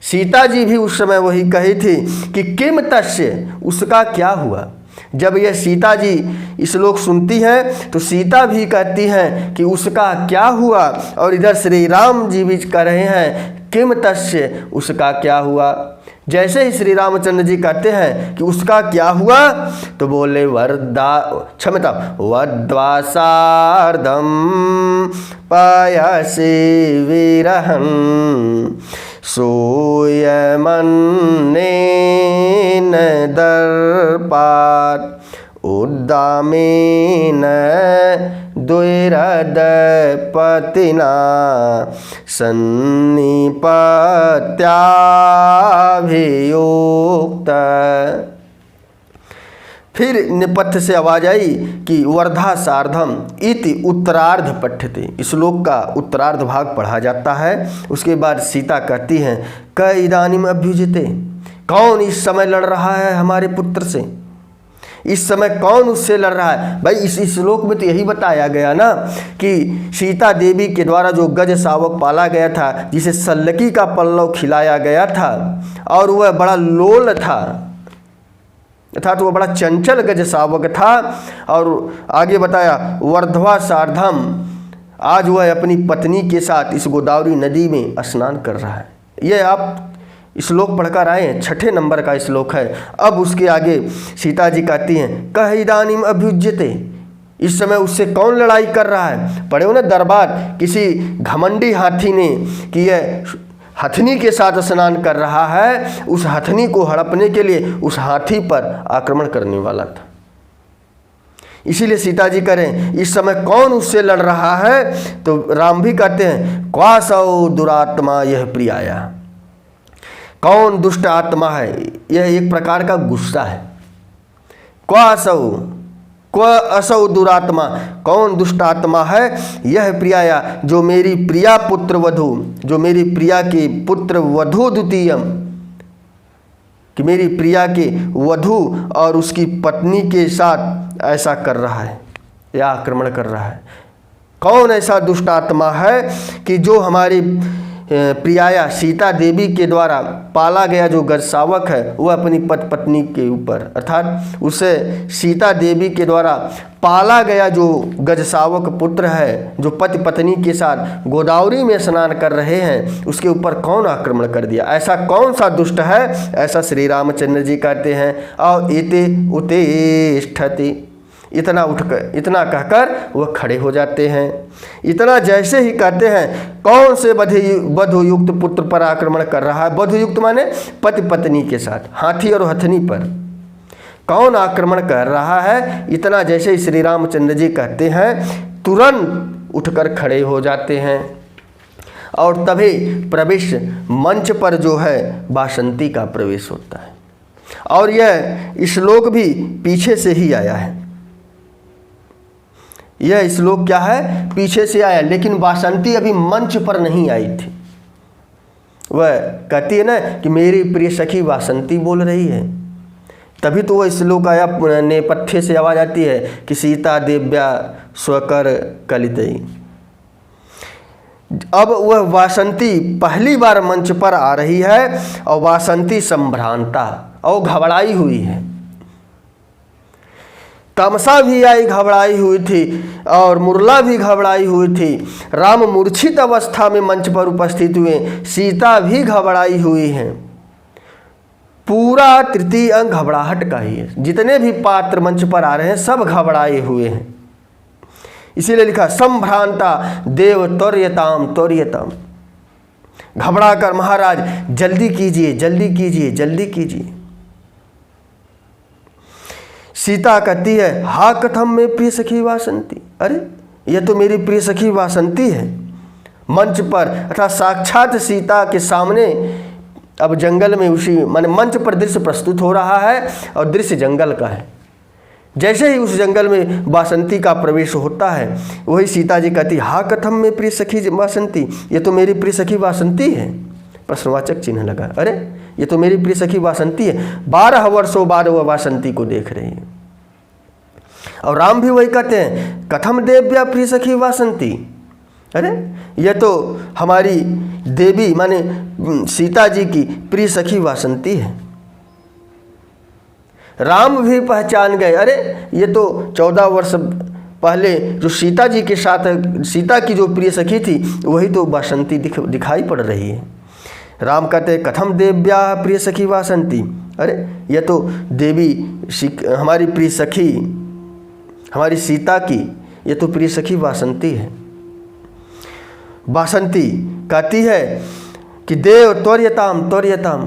सीता जी भी उस समय वही कही थी कि किम तस्य, उसका क्या हुआ। जब यह सीता जी श्लोक सुनती हैं तो सीता भी कहती हैं कि उसका क्या हुआ, और इधर श्री राम जी भी कह रहे हैं किम तस्य, उसका क्या हुआ। जैसे ही श्री रामचंद्र जी कहते हैं कि उसका क्या हुआ तो बोले क्षमता वद्वासार्धम पयसि विरहं सूयमन्नेन दर्पात् उद्दामेन द्विरदपतिना सन्निपत्याभियुक्त। फिर नेपथ्य से आवाज आई कि वर्धा सार्धम इति उत्तरार्ध पठ्यते, श्लोक का उत्तरार्ध भाग पढ़ा जाता है। उसके बाद सीता कहती हैं क इदानीम अभ्युजते, कौन इस समय लड़ रहा है हमारे पुत्र से, इस समय कौन उससे लड़ रहा है। भाई इस श्लोक में तो यही बताया गया ना कि सीता देवी के द्वारा जो गज शावक पाला गया था, जिसे सल्लकी का पल्लव खिलाया गया था, और वह बड़ा लोल था अर्थात वह बड़ा चंचल गज शावक था। और आगे बताया वर्धवा सार्धम, आज वह अपनी पत्नी के साथ इस गोदावरी नदी में स्नान कर रहा है। यह आप श्लोक पढ़कर आए हैं, 6 नंबर का श्लोक है। अब उसके आगे सीता जी कहती हैं कह इदानीम अभ्युज्यते, इस समय उससे कौन लड़ाई कर रहा है। पढ़े हो ना दरबार, किसी घमंडी हाथी ने कि यह हथनी के साथ स्नान कर रहा है, उस हथनी को हड़पने के लिए उस हाथी पर आक्रमण करने वाला था। इसीलिए सीता जी करें इस समय कौन उससे लड़ रहा है, तो राम भी कहते हैं क्वासौ दुरात्मा यह प्रियाया, कौन दुष्ट आत्मा है, यह एक प्रकार का गुस्सा है। क्व असौ दुरात्मा, कौन दुष्ट आत्मा है, यह प्रियाया, जो मेरी प्रिया पुत्र वधु, जो मेरी प्रिया के पुत्र वधु द्वितीयम, कि मेरी प्रिया के वधु और उसकी पत्नी के साथ ऐसा कर रहा है या आक्रमण कर रहा है। कौन ऐसा दुष्ट आत्मा है कि जो हमारी प्रियाया सीता देवी के द्वारा पाला गया जो गजसावक है, वह अपनी पत्नी के ऊपर, अर्थात उसे सीता देवी के द्वारा पाला गया जो गजसावक पुत्र है, जो पति पत्नी के साथ गोदावरी में स्नान कर रहे हैं, उसके ऊपर कौन आक्रमण कर दिया। ऐसा कौन सा दुष्ट है, ऐसा श्री रामचंद्र जी कहते हैं। और इति उत्तिष्ठति, इतना उठकर, इतना कहकर वह खड़े हो जाते हैं। इतना जैसे ही कहते हैं कौन से बधुयुक्त पुत्र पर आक्रमण कर रहा है। बधुयुक्त माने पति पत्नी के साथ, हाथी और हथनी पर कौन आक्रमण कर रहा है। इतना जैसे ही श्री रामचंद्र जी कहते हैं तुरंत उठकर खड़े हो जाते हैं। और तभी प्रवेश मंच पर जो है वासंती का प्रवेश होता है। और यह श्लोक भी पीछे से ही आया है। यह श्लोक क्या है, पीछे से आया, लेकिन वासंती अभी मंच पर नहीं आई थी। वह कहती है ना कि मेरी प्रिय सखी वासंती बोल रही है, तभी तो वह श्लोक आया। नेपथ्य से आवाज आती है कि सीता देव्या स्वकर कलितई। अब वह वासंती पहली बार मंच पर आ रही है और वासंती संभ्रांता और घबराई हुई है। तमसा भी आई घबराई हुई थी और मुरला भी घबराई हुई थी। राम मूर्छित अवस्था में मंच पर उपस्थित हुए, सीता भी घबराई हुई है। पूरा तृतीय अंग घबराहट का ही है। जितने भी पात्र मंच पर आ रहे हैं सब घबराए हुए हैं। इसीलिए लिखा संभ्रांता देव त्वर्यताम त्वर्यताम, घबरा कर महाराज जल्दी कीजिए, जल्दी कीजिए, जल्दी कीजिए। सीता कहती है हा कथम में प्रिय सखी वासंती, अरे यह तो मेरी प्रिय सखी वासंती है। मंच पर अर्थात साक्षात सीता के सामने अब जंगल में उसी माने मंच पर दृश्य प्रस्तुत हो रहा है और दृश्य जंगल का है। जैसे ही उस जंगल में वासंती का प्रवेश होता है, वही सीता जी कहती हा कथम में प्रिय सखी वासंती, ये तो मेरी प्रिय सखी वासंती है। प्रश्नवाचक चिन्ह लगा, अरे ये तो मेरी प्रिय सखी वासंती है। 12 वर्षों बाद वह वासंती को देख रही है। और राम भी वही कहते हैं कथम देव्या प्रिय सखी वासंती, अरे यह तो हमारी देवी माने सीता जी की प्रिय सखी वासंती है। राम भी पहचान गए, अरे ये तो 14 वर्ष पहले जो सीता जी के साथ सीता की जो प्रिय सखी थी वही तो वासंती दिखाई पड़ रही है। राम कहते कथम देव्या प्रिय सखी वासंती, अरे यह तो देवी हमारी प्रिय सखी हमारी सीता की यह तो प्रिय सखी वासंती है। वासंती कहती है कि देव त्वर्यताम त्वर्यताम,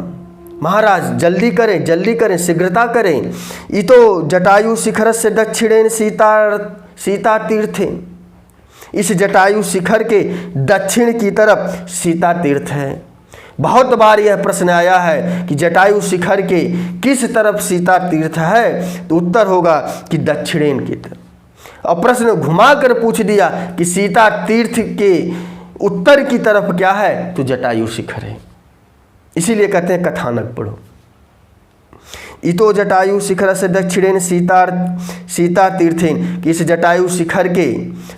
महाराज जल्दी करें, जल्दी करें, शीघ्रता करें। इतो जटायु शिखर से दक्षिणेन सीता तीर्थे, इस जटायु शिखर के दक्षिण की तरफ सीता तीर्थ है। बहुत बार यह प्रश्न आया है कि जटायु शिखर के किस तरफ सीता तीर्थ है, तो उत्तर होगा कि दक्षिणेन की तरफ। और प्रश्न घुमा कर पूछ दिया कि सीता तीर्थ के उत्तर की तरफ क्या है, तो जटायु शिखर है। इसीलिए कहते हैं कथानक पढ़ो। इतो जटायु शिखर से दक्षिणेन सीता तीर्थेन, कि इस जटायु शिखर के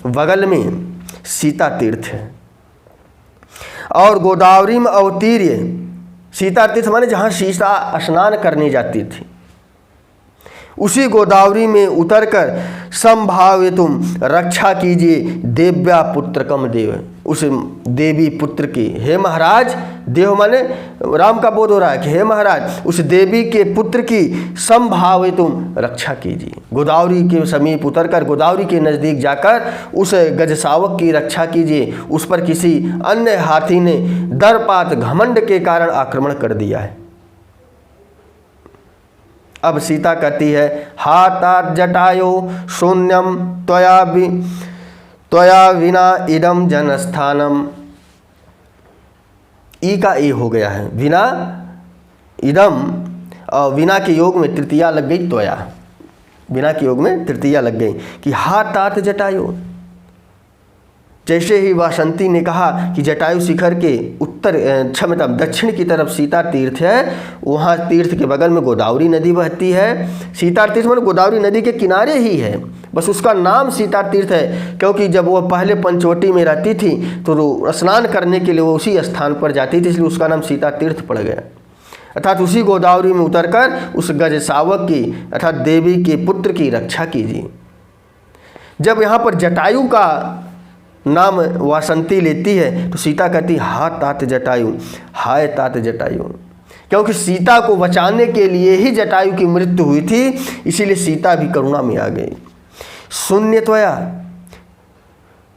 बगल में सीता तीर्थ है। और गोदावरी में अवतीर्य, सीता तीर्थ माने जहाँ सीता स्नान करने जाती थी, उसी गोदावरी में उतरकर संभावितुम रक्षा कीजिए देव्या पुत्रकम देव, उस देवी पुत्र की, हे महाराज, देव माने राम का बोध हो रहा है कि हे महाराज उस देवी के पुत्र की संभावितुम रक्षा कीजिए। गोदावरी के समीप उतरकर गोदावरी के नज़दीक जाकर उस गजसावक की रक्षा कीजिए। उस पर किसी अन्य हाथी ने दर्पात घमंड के कारण आक्रमण कर दिया है। अब सीता कहती है हातात जटायो शून्यम त्वया विना इदम जनस्थानम। ई का ए हो गया है, विना इदम, और विना के योग में तृतीया लग गई त्वया, बिना के योग में तृतीया लग गई कि हातात जटायो। जैसे ही वासंती ने कहा कि जटायु शिखर के उत्तर क्षमता दक्षिण की तरफ सीता तीर्थ है, वहाँ तीर्थ के बगल में गोदावरी नदी बहती है। सीता तीर्थ मतलब गोदावरी नदी के किनारे ही है, बस उसका नाम सीता तीर्थ है क्योंकि जब वह पहले पंचवटी में रहती थी तो स्नान करने के लिए वो उसी स्थान पर जाती थी, इसलिए उसका नाम सीता तीर्थ पड़ गया। अर्थात उसी गोदावरी में उतरकर उस गजसावक की अर्थात देवी के पुत्र की रक्षा कीजिए। जब यहाँ पर जटायु का नाम वासंती लेती है तो सीता कहती हा तात जटायु, हाय तात जटायु, क्योंकि सीता को बचाने के लिए ही जटायु की मृत्यु हुई थी, इसीलिए सीता भी करुणा में आ गई। शून्य त्वया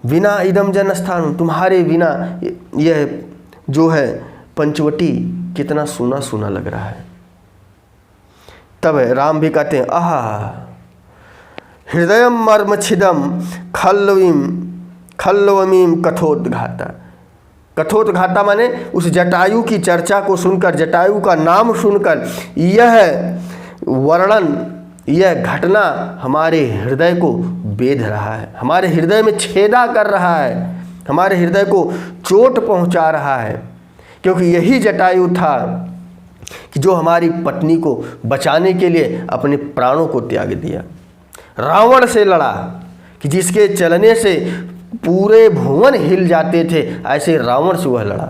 बिना इदम जनस्थान, तुम्हारे बिना यह जो है पंचवटी कितना सूना सूना लग रहा है। तब राम भी कहते हैं आहा हृदय मर्मछिदम खल्लवमीम कथोद्घाता। कथोद्घाता माने उस जटायु की चर्चा को सुनकर, जटायु का नाम सुनकर यह वर्णन, यह घटना हमारे हृदय को बेध रहा है, हमारे हृदय में छेदा कर रहा है, हमारे हृदय को चोट पहुंचा रहा है। क्योंकि यही जटायु था कि जो हमारी पत्नी को बचाने के लिए अपने प्राणों को त्याग दिया, रावण से लड़ा कि जिसके चलने से पूरे भुवन हिल जाते थे, ऐसे रावण से वह लड़ा।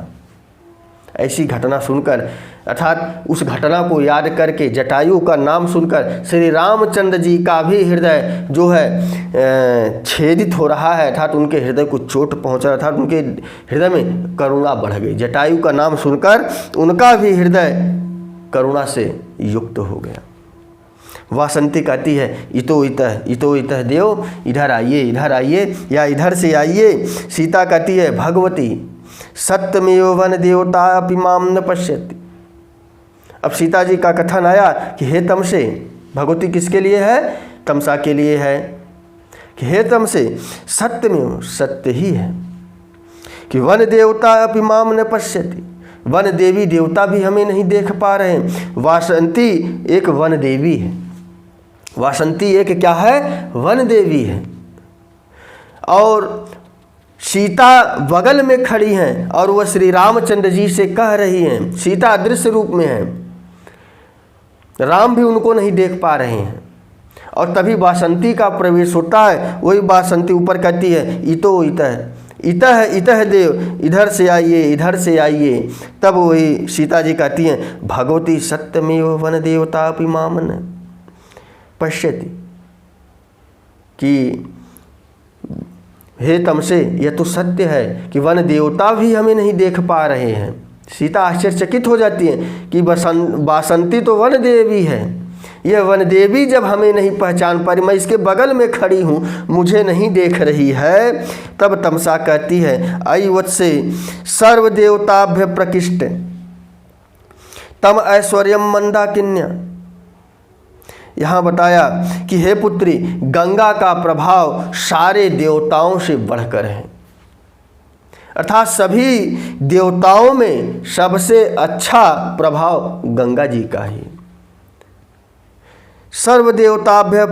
ऐसी घटना सुनकर अर्थात उस घटना को याद करके, जटायु का नाम सुनकर श्री रामचंद्र जी का भी हृदय जो है छेदित हो रहा है, अर्थात उनके हृदय को चोट पहुंचा, अर्थात उनके हृदय में करुणा बढ़ गई। जटायु का नाम सुनकर उनका भी हृदय करुणा से युक्त हो गया। वासंती कहती है इतो इतः देव, इधर आइए, इधर आइए या इधर से आइए। सीता कहती है भगवती सत्यमेव वन देवता अपि माम न पश्यति। अब सीता जी का कथन आया कि हे तमसे, भगवती किसके लिए है? तमसा के लिए है कि हे तमसे, सत्यमेव, सत्य ही है कि वन देवता अपि माम न पश्यति, वन देवी देवता भी हमें नहीं देख पा रहे हैं। वासंती एक वन देवी है, वासंती एक क्या है? वन देवी है। और सीता बगल में खड़ी हैं और वह श्री रामचंद्र जी से कह रही हैं, सीता अदृश्य रूप में है, राम भी उनको नहीं देख पा रहे हैं। और तभी वासंती का प्रवेश होता है। वही वासंती ऊपर कहती है, इतो इतः, इतः इतः देव, इधर से आइए, इधर से आइए। तब वही सीता जी कहती हैं, भगवती सत्यमेव वन देवता अपि माम न पश्यति, कि हे तमसे, यह तो सत्य है कि वन देवता भी हमें नहीं देख पा रहे हैं। सीता आश्चर्यचकित हो जाती है कि वासंती तो वन देवी है, यह वन देवी जब हमें नहीं पहचान पा रही, मैं इसके बगल में खड़ी हूँ, मुझे नहीं देख रही है। तब तमसा कहती है, अयि वत्से सर्वदेवताभ्य प्रकृष्ट तम ऐश्वर्यम मंदाकिन्या। यहाँ बताया कि हे पुत्री, गंगा का प्रभाव सारे देवताओं से बढ़कर है, अर्थात सभी देवताओं में सबसे अच्छा प्रभाव गंगा जी का ही। सर्वदेवताभ्य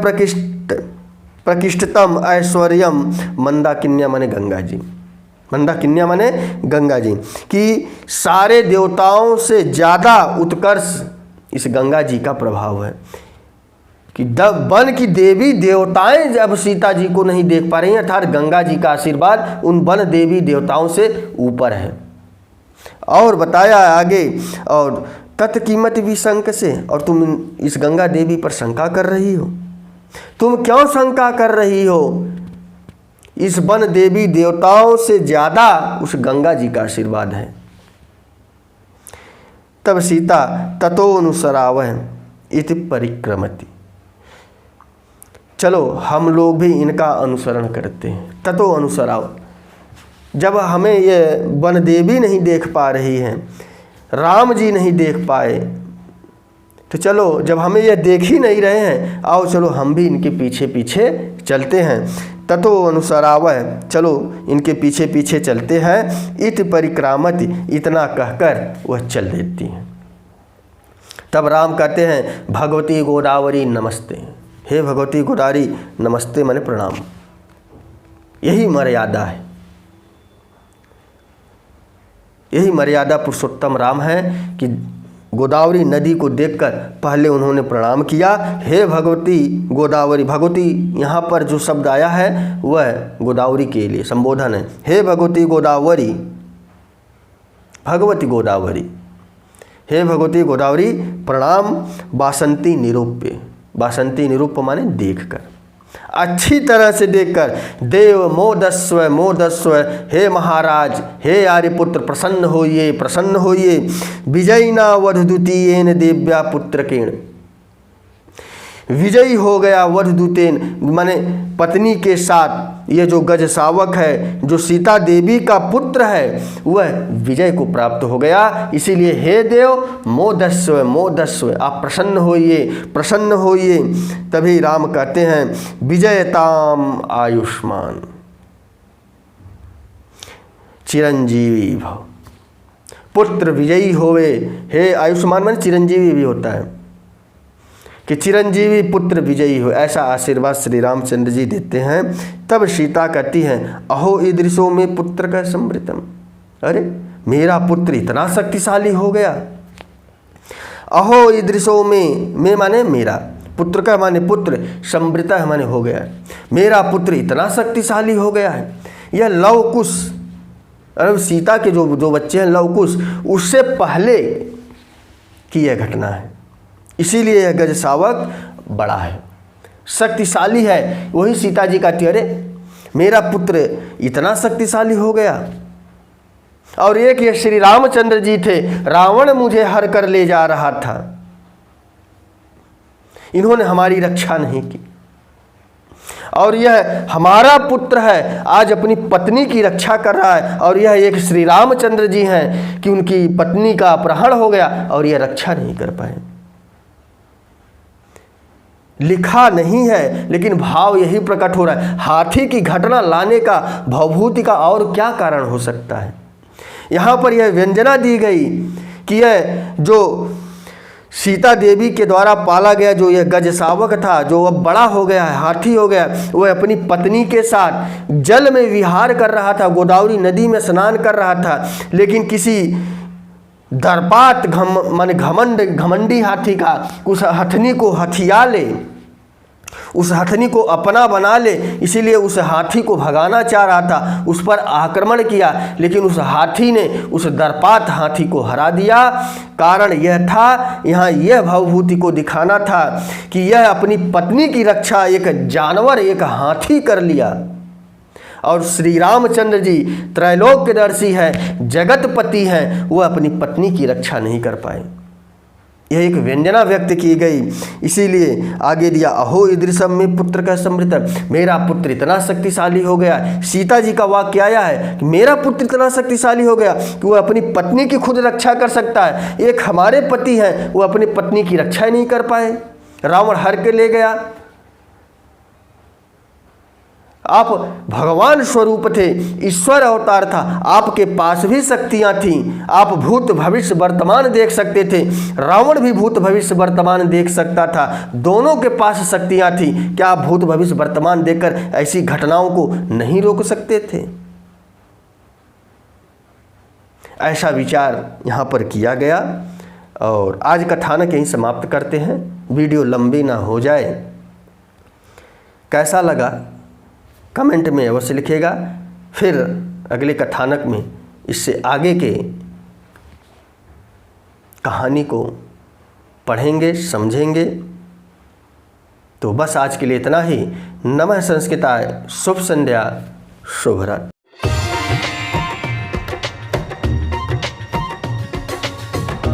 प्रकृष्टतम ऐश्वर्यम मंदाकिन्या माने गंगा जी, मंदाकिन्या माने गंगा जी, कि सारे देवताओं से ज़्यादा उत्कर्ष इस गंगा जी का प्रभाव है। कि वन की देवी देवताएं जब सीता जी को नहीं देख पा रही हैं, अर्थात गंगा जी का आशीर्वाद उन वन देवी देवताओं से ऊपर है। और बताया आगे, और तत्कीमत भी शंक से, और तुम इस गंगा देवी पर शंका कर रही हो। तुम क्यों शंका कर रही हो? इस वन देवी देवताओं से ज़्यादा उस गंगा जी का आशीर्वाद है। तब सीता ततोऽनुसरावह इति परिक्रमति, चलो हम लोग भी इनका अनुसरण करते हैं। ततो अनुसराव, जब हमें ये वन देवी नहीं देख पा रही हैं, राम जी नहीं देख पाए, तो चलो जब हमें ये देख ही नहीं रहे हैं, आओ चलो हम भी इनके पीछे पीछे चलते हैं। ततो अनुसरावह, चलो इनके पीछे पीछे चलते हैं। इति परिक्रामति, इतना कहकर वह चल देती हैं। तब राम कहते हैं, भगवती गोदावरी नमस्ते, हे भगवती गोदावरी नमस्ते माने प्रणाम। यही मर्यादा है, यही मर्यादा पुरुषोत्तम राम है कि गोदावरी नदी को देखकर पहले उन्होंने प्रणाम किया। हे भगवती गोदावरी, भगवती यहाँ पर जो शब्द आया है वह गोदावरी के लिए संबोधन है। हे भगवती गोदावरी, भगवती गोदावरी, हे भगवती गोदावरी प्रणाम। वासंती निरूप्य, वासंती निरूप माने देखकर, अच्छी तरह से देखकर। देव मोदस्व मोदस्व, हे महाराज, हे आर्यपुत्र प्रसन्न होइए, प्रसन्न होइए। विजयिना वधदूतीयेन देव्या पुत्रकेण, विजयी हो गया वधदूतेन माने पत्नी के साथ। ये जो गज शावक है, जो सीता देवी का पुत्र है, वह विजय को प्राप्त हो गया। इसीलिए हे देव मोदस्व मोदस्व, आप प्रसन्न होइए, प्रसन्न होइए। तभी राम कहते हैं, विजयताम आयुष्मान चिरंजीवी भव। पुत्र विजयी होवे, हे आयुष्मान माने चिरंजीवी भी होता है कि चिरंजीवी पुत्र विजयी हो, ऐसा आशीर्वाद श्री रामचंद्र जी देते हैं। तब सीता कहती हैं, अहो ईदृशो में पुत्र का समृतम, अरे मेरा पुत्र इतना शक्तिशाली हो गया। अहो ईदृशो में माने मेरा, पुत्र का माने पुत्र, समृता माने हो गया, मेरा पुत्र इतना शक्तिशाली हो गया है। यह लव कुश, अरे सीता के जो बच्चे हैं लव कुश, उससे पहले की यह घटना है। इसीलिए यह गज शावक बड़ा है, शक्तिशाली है। वही सीता जी कहती है, अरे मेरा पुत्र इतना शक्तिशाली हो गया। और एक ये श्री रामचंद्र जी थे, रावण मुझे हर कर ले जा रहा था, इन्होंने हमारी रक्षा नहीं की। और यह हमारा पुत्र है, आज अपनी पत्नी की रक्षा कर रहा है। और यह एक श्री रामचंद्र जी हैं कि उनकी पत्नी का अपहरण हो गया और यह रक्षा नहीं कर पाए। लिखा नहीं है लेकिन भाव यही प्रकट हो रहा है। हाथी की घटना लाने का भवभूति का और क्या कारण हो सकता है। यहाँ पर यह व्यंजना दी गई कि यह जो सीता देवी के द्वारा पाला गया जो यह गजशावक था, जो अब बड़ा हो गया है, हाथी हो गया, वह अपनी पत्नी के साथ जल में विहार कर रहा था, गोदावरी नदी में स्नान कर रहा था। लेकिन किसी दर्पात घमंडी हाथी का उस हथनी को हथिया ले, उस हथनी को अपना बना ले, इसीलिए उस हाथी को भगाना चाह रहा था, उस पर आक्रमण किया। लेकिन उस हाथी ने उस दर्पात हाथी को हरा दिया। कारण यह था, यहाँ यह भवभूति को दिखाना था कि यह अपनी पत्नी की रक्षा एक जानवर, एक हाथी कर लिया। और श्री रामचंद्र जी त्रैलोक्यदर्शी हैं, जगतपति हैं, वह अपनी पत्नी की रक्षा नहीं कर पाए। यह एक व्यंजना व्यक्त की गई। इसीलिए आगे दिया, अहो ईदृशम में पुत्र का समृत, मेरा पुत्र इतना शक्तिशाली हो गया। सीता जी का वाक्य आया है कि मेरा पुत्र इतना शक्तिशाली हो गया कि वह अपनी पत्नी की खुद रक्षा कर सकता है। एक हमारे पति हैं, वो अपनी पत्नी की रक्षा ही नहीं कर पाए, रावण हर के ले गया। आप भगवान स्वरूप थे, ईश्वर अवतार था, आपके पास भी शक्तियां थीं। आप भूत भविष्य वर्तमान देख सकते थे, रावण भी भूत भविष्य वर्तमान देख सकता था, दोनों के पास शक्तियां थीं। क्या आप भूत भविष्य वर्तमान देखकर ऐसी घटनाओं को नहीं रोक सकते थे? ऐसा विचार यहाँ पर किया गया। और आज कथानक यहीं समाप्त करते हैं, वीडियो लंबी ना हो जाए। कैसा लगा कमेंट में अवश्य लिखिएगा। फिर अगले कथानक में इससे आगे के कहानी को पढ़ेंगे, समझेंगे। तो बस आज के लिए इतना ही। नमः संस्कृताय, शुभ संध्या, शुभ रात्रि।